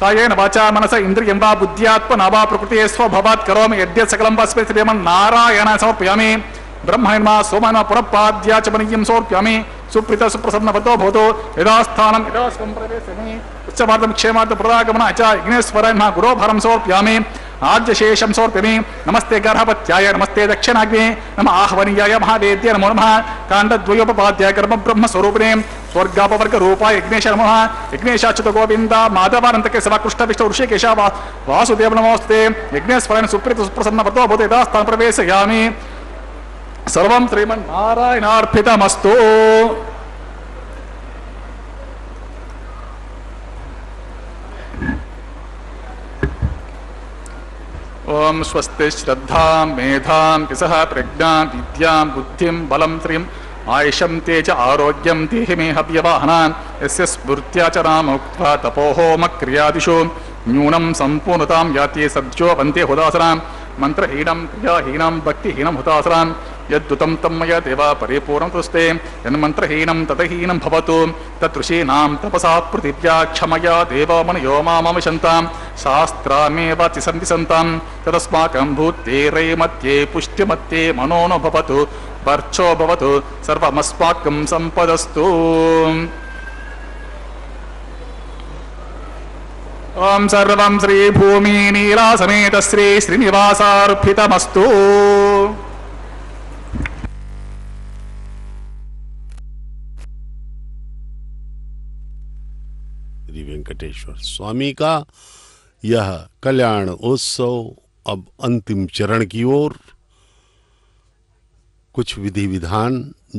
कायेन वाचा मनस इंद्रियं वा बुद्ध्यात्मना वा प्रकृते स्वभावात् करोमि यद्यत् सकलं वस्मै श्रीमन्नारायणाय समर्पयामि ब्रह्मणा सोमना पुरपाद्या च मनीयं समर्पयामि सुप्रीत सुप्रसन्नवतो भवतो यदा स्थानं यदा स्वं प्रवेशमि उच्चमार्गं क्षेमार्थ प्रदागमनाय च विघ्नेश्वराय महा गुरोभारं समर्पयामि आद्यशेषं समर्पयामि नमस्ते गर्भपत्याय नमस्ते दक्षिणाग्ने नमः आह्वनीयाय महावेद्याय नमो नमः काण्डद्वयोपपाद्याय कर्म ब्रह्मस्वरूपिणे स्वर्गापवर्गरूपाय यज्ञेशाय नमः यज्ञेशाच्युत गोविन्द माधवानन्तके सवा कृष्ण विष्णु ऋषिकेश वासुदेव नमोस्ते यज्ञेश्वराय सुप्रीत सुप्रसन्नवतो भवतो यदा स्थानं प्रवेशयामि सर्वं श्रीमन्नारायणार्पितमस्तु ओम स्वस्ति श्रद्धां मेधां किसः प्रज्ञां विद्यां बुद्धिं बलं श्रियं आयुषं तेज आरोग्यं देहि मे हव्यवाहनान् यस्य स्फूर्त्या च नामोक्त्वा तपोहोमक्रियादिषु न्यूनं सम्पूर्णतां याति सद्यो वन्दे हुदासनां मंत्रहीनं क्रियाहीनं भक्तिहीनं हुतासनां यद्दुतं तं मया देवा परिपूर्णं तुस्ते यन्मन्त्रहीनं ततहीनं भवतु तदृशीनां तपसा पृथिव्या क्षमया देवमनयो मामविशन्तां शास्त्राण्येव तिसन्ति सन्तां तदस्माकं भूतेरे मध्ये पुष्टिमध्ये मनो न भवतु वर्चो भवतु सर्वमस्माकं सम्पदस्तु ఓం సర్వం శ్రీ భూమి నీలా సమేత శ్రీ శ్రీనివాసార్పితమస్తు. श्री वेंकटेश्वर स्वामी का यह कल्याण उत्सव अब अंतिम चरण की ओर। कुछ विधि विधान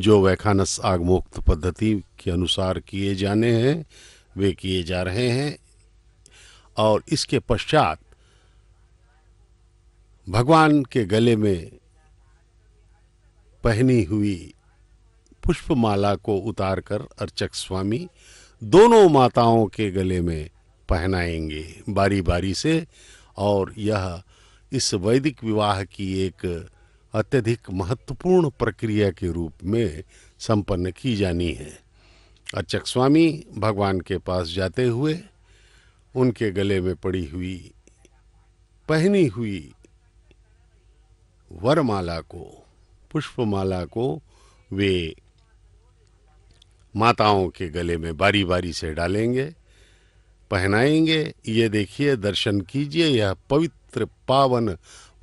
जो वैखानस आगमोक्त पद्धति के अनुसार किए जाने हैं वे किए जा रहे हैं और इसके पश्चात भगवान के गले में पहनी हुई पुष्पमाला को उतारकर अर्चक स्वामी दोनों माताओं के गले में पहनाएंगे बारी बारी से। और यह इस वैदिक विवाह की एक अत्यधिक महत्वपूर्ण प्रक्रिया के रूप में संपन्न की जानी है। अर्चक स्वामी भगवान के पास जाते हुए उनके गले में पड़ी हुई पहनी हुई वरमाला को पुष्पमाला को वे माताओं के गले में बारी बारी से डालेंगे पहनाएंगे। ये देखिए दर्शन कीजिए यह पवित्र पावन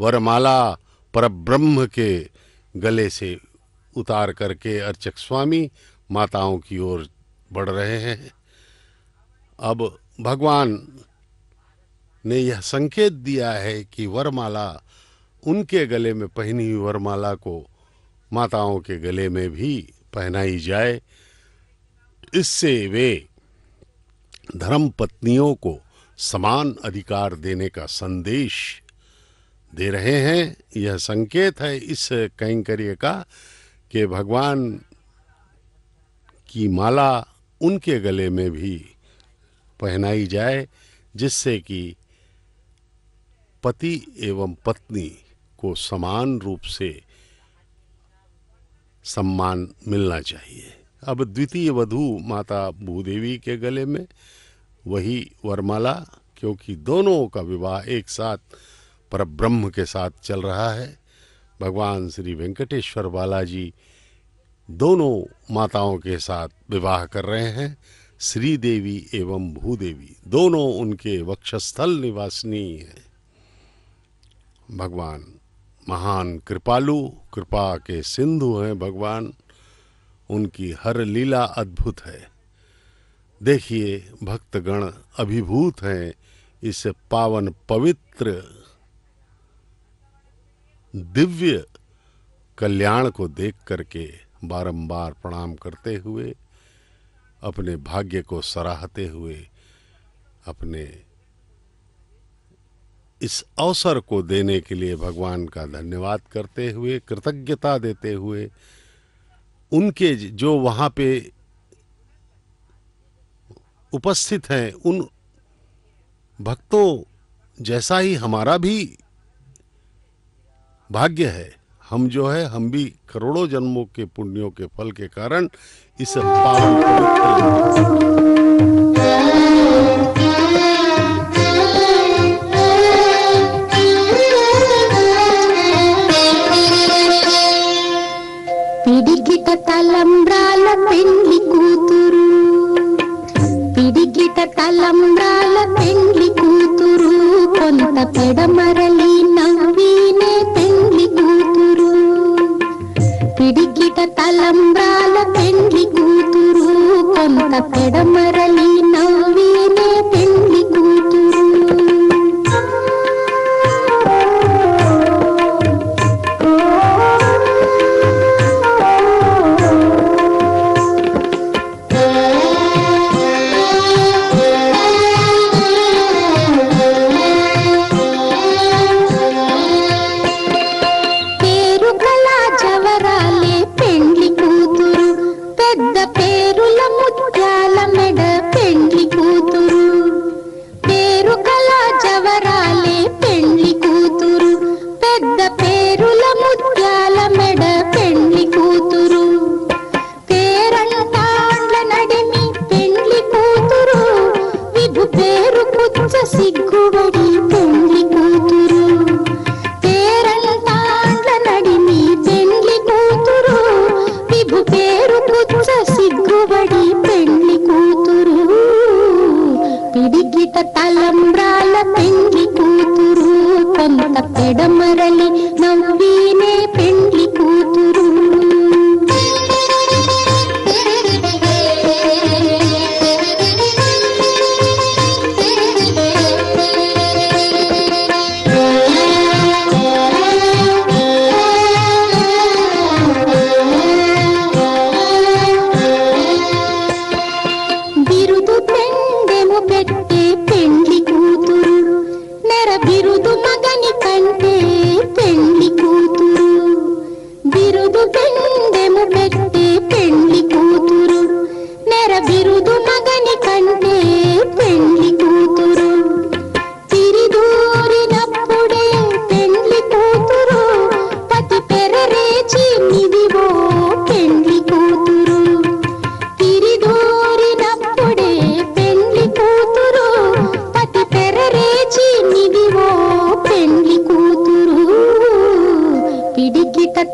वरमाला परब्रह्म के गले से उतार करके अर्चक स्वामी माताओं की ओर बढ़ रहे हैं। अब भगवान ने यह संकेत दिया है कि वरमाला उनके गले में पहनी हुई वरमाला को माताओं के गले में भी पहनाई जाए। इससे वे धर्म पत्नियों को समान अधिकार देने का संदेश दे रहे हैं। यह संकेत है इस कैंकर्य का कि भगवान की माला उनके गले में भी पहनाई जाए जिससे कि पति एवं पत्नी को समान रूप से सम्मान मिलना चाहिए। अब द्वितीय वधू माता भूदेवी के गले में वही वरमाला, क्योंकि दोनों का विवाह एक साथ परब्रह्म के साथ चल रहा है। भगवान श्री वेंकटेश्वर बालाजी दोनों माताओं के साथ विवाह कर रहे हैं। श्री देवी एवं भूदेवी दोनों उनके वक्षस्थल निवासिनी हैं। भगवान महान कृपालु कृपा के सिंधु हैं। भगवान उनकी हर लीला अद्भुत है। देखिए भक्तगण अभिभूत हैं इस पावन पवित्र दिव्य कल्याण को देख करके बारंबार प्रणाम करते हुए अपने भाग्य को सराहते हुए अपने इस अवसर को देने के लिए भगवान का धन्यवाद करते हुए कृतज्ञता देते हुए उनके जो वहाँ पे उपस्थित हैं उन भक्तों जैसा ही हमारा भी भाग्य है। हम जो है हम भी करोड़ों जन्मों के पुण्यों के फल के कारण इस पावन పిడికిట తలంబ్రాల పెండ్లి కూతురు, పిడికిట తలంబ్రాల పెండ్లి కూతురు, కొంత పెడమరలి నవ్వినే పెండ్లి కూతురు. పిడికిట తలంబ్రాల పెండ్లి కూతురు, కొంత పెడమరలి నవ్వినే పెండ్లి కూతురు. పెద్ద పేరుల ముత్యాల మెడ పెండ్లి కూతురు.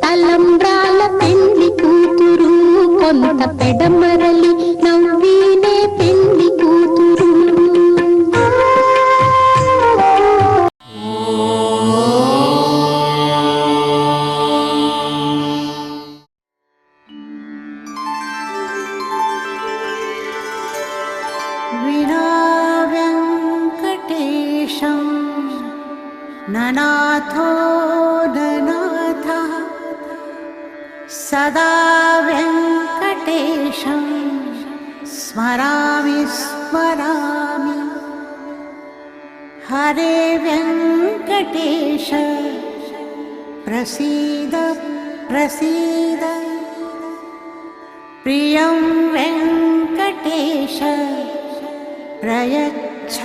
తలంబ్రాల పెండ్లి కూతురు కొంత పెడమరలి నవ్వీనే పెండ్లి కూతురు. विना वेङ्कटेशं ननाथो ननाथः सदा वेङ्कटेशं स्मरामि स्मरामि. हरे वेङ्कटेश प्रसीद प्रसीद. प्रियं वेङ्कटेश प्रयच्छ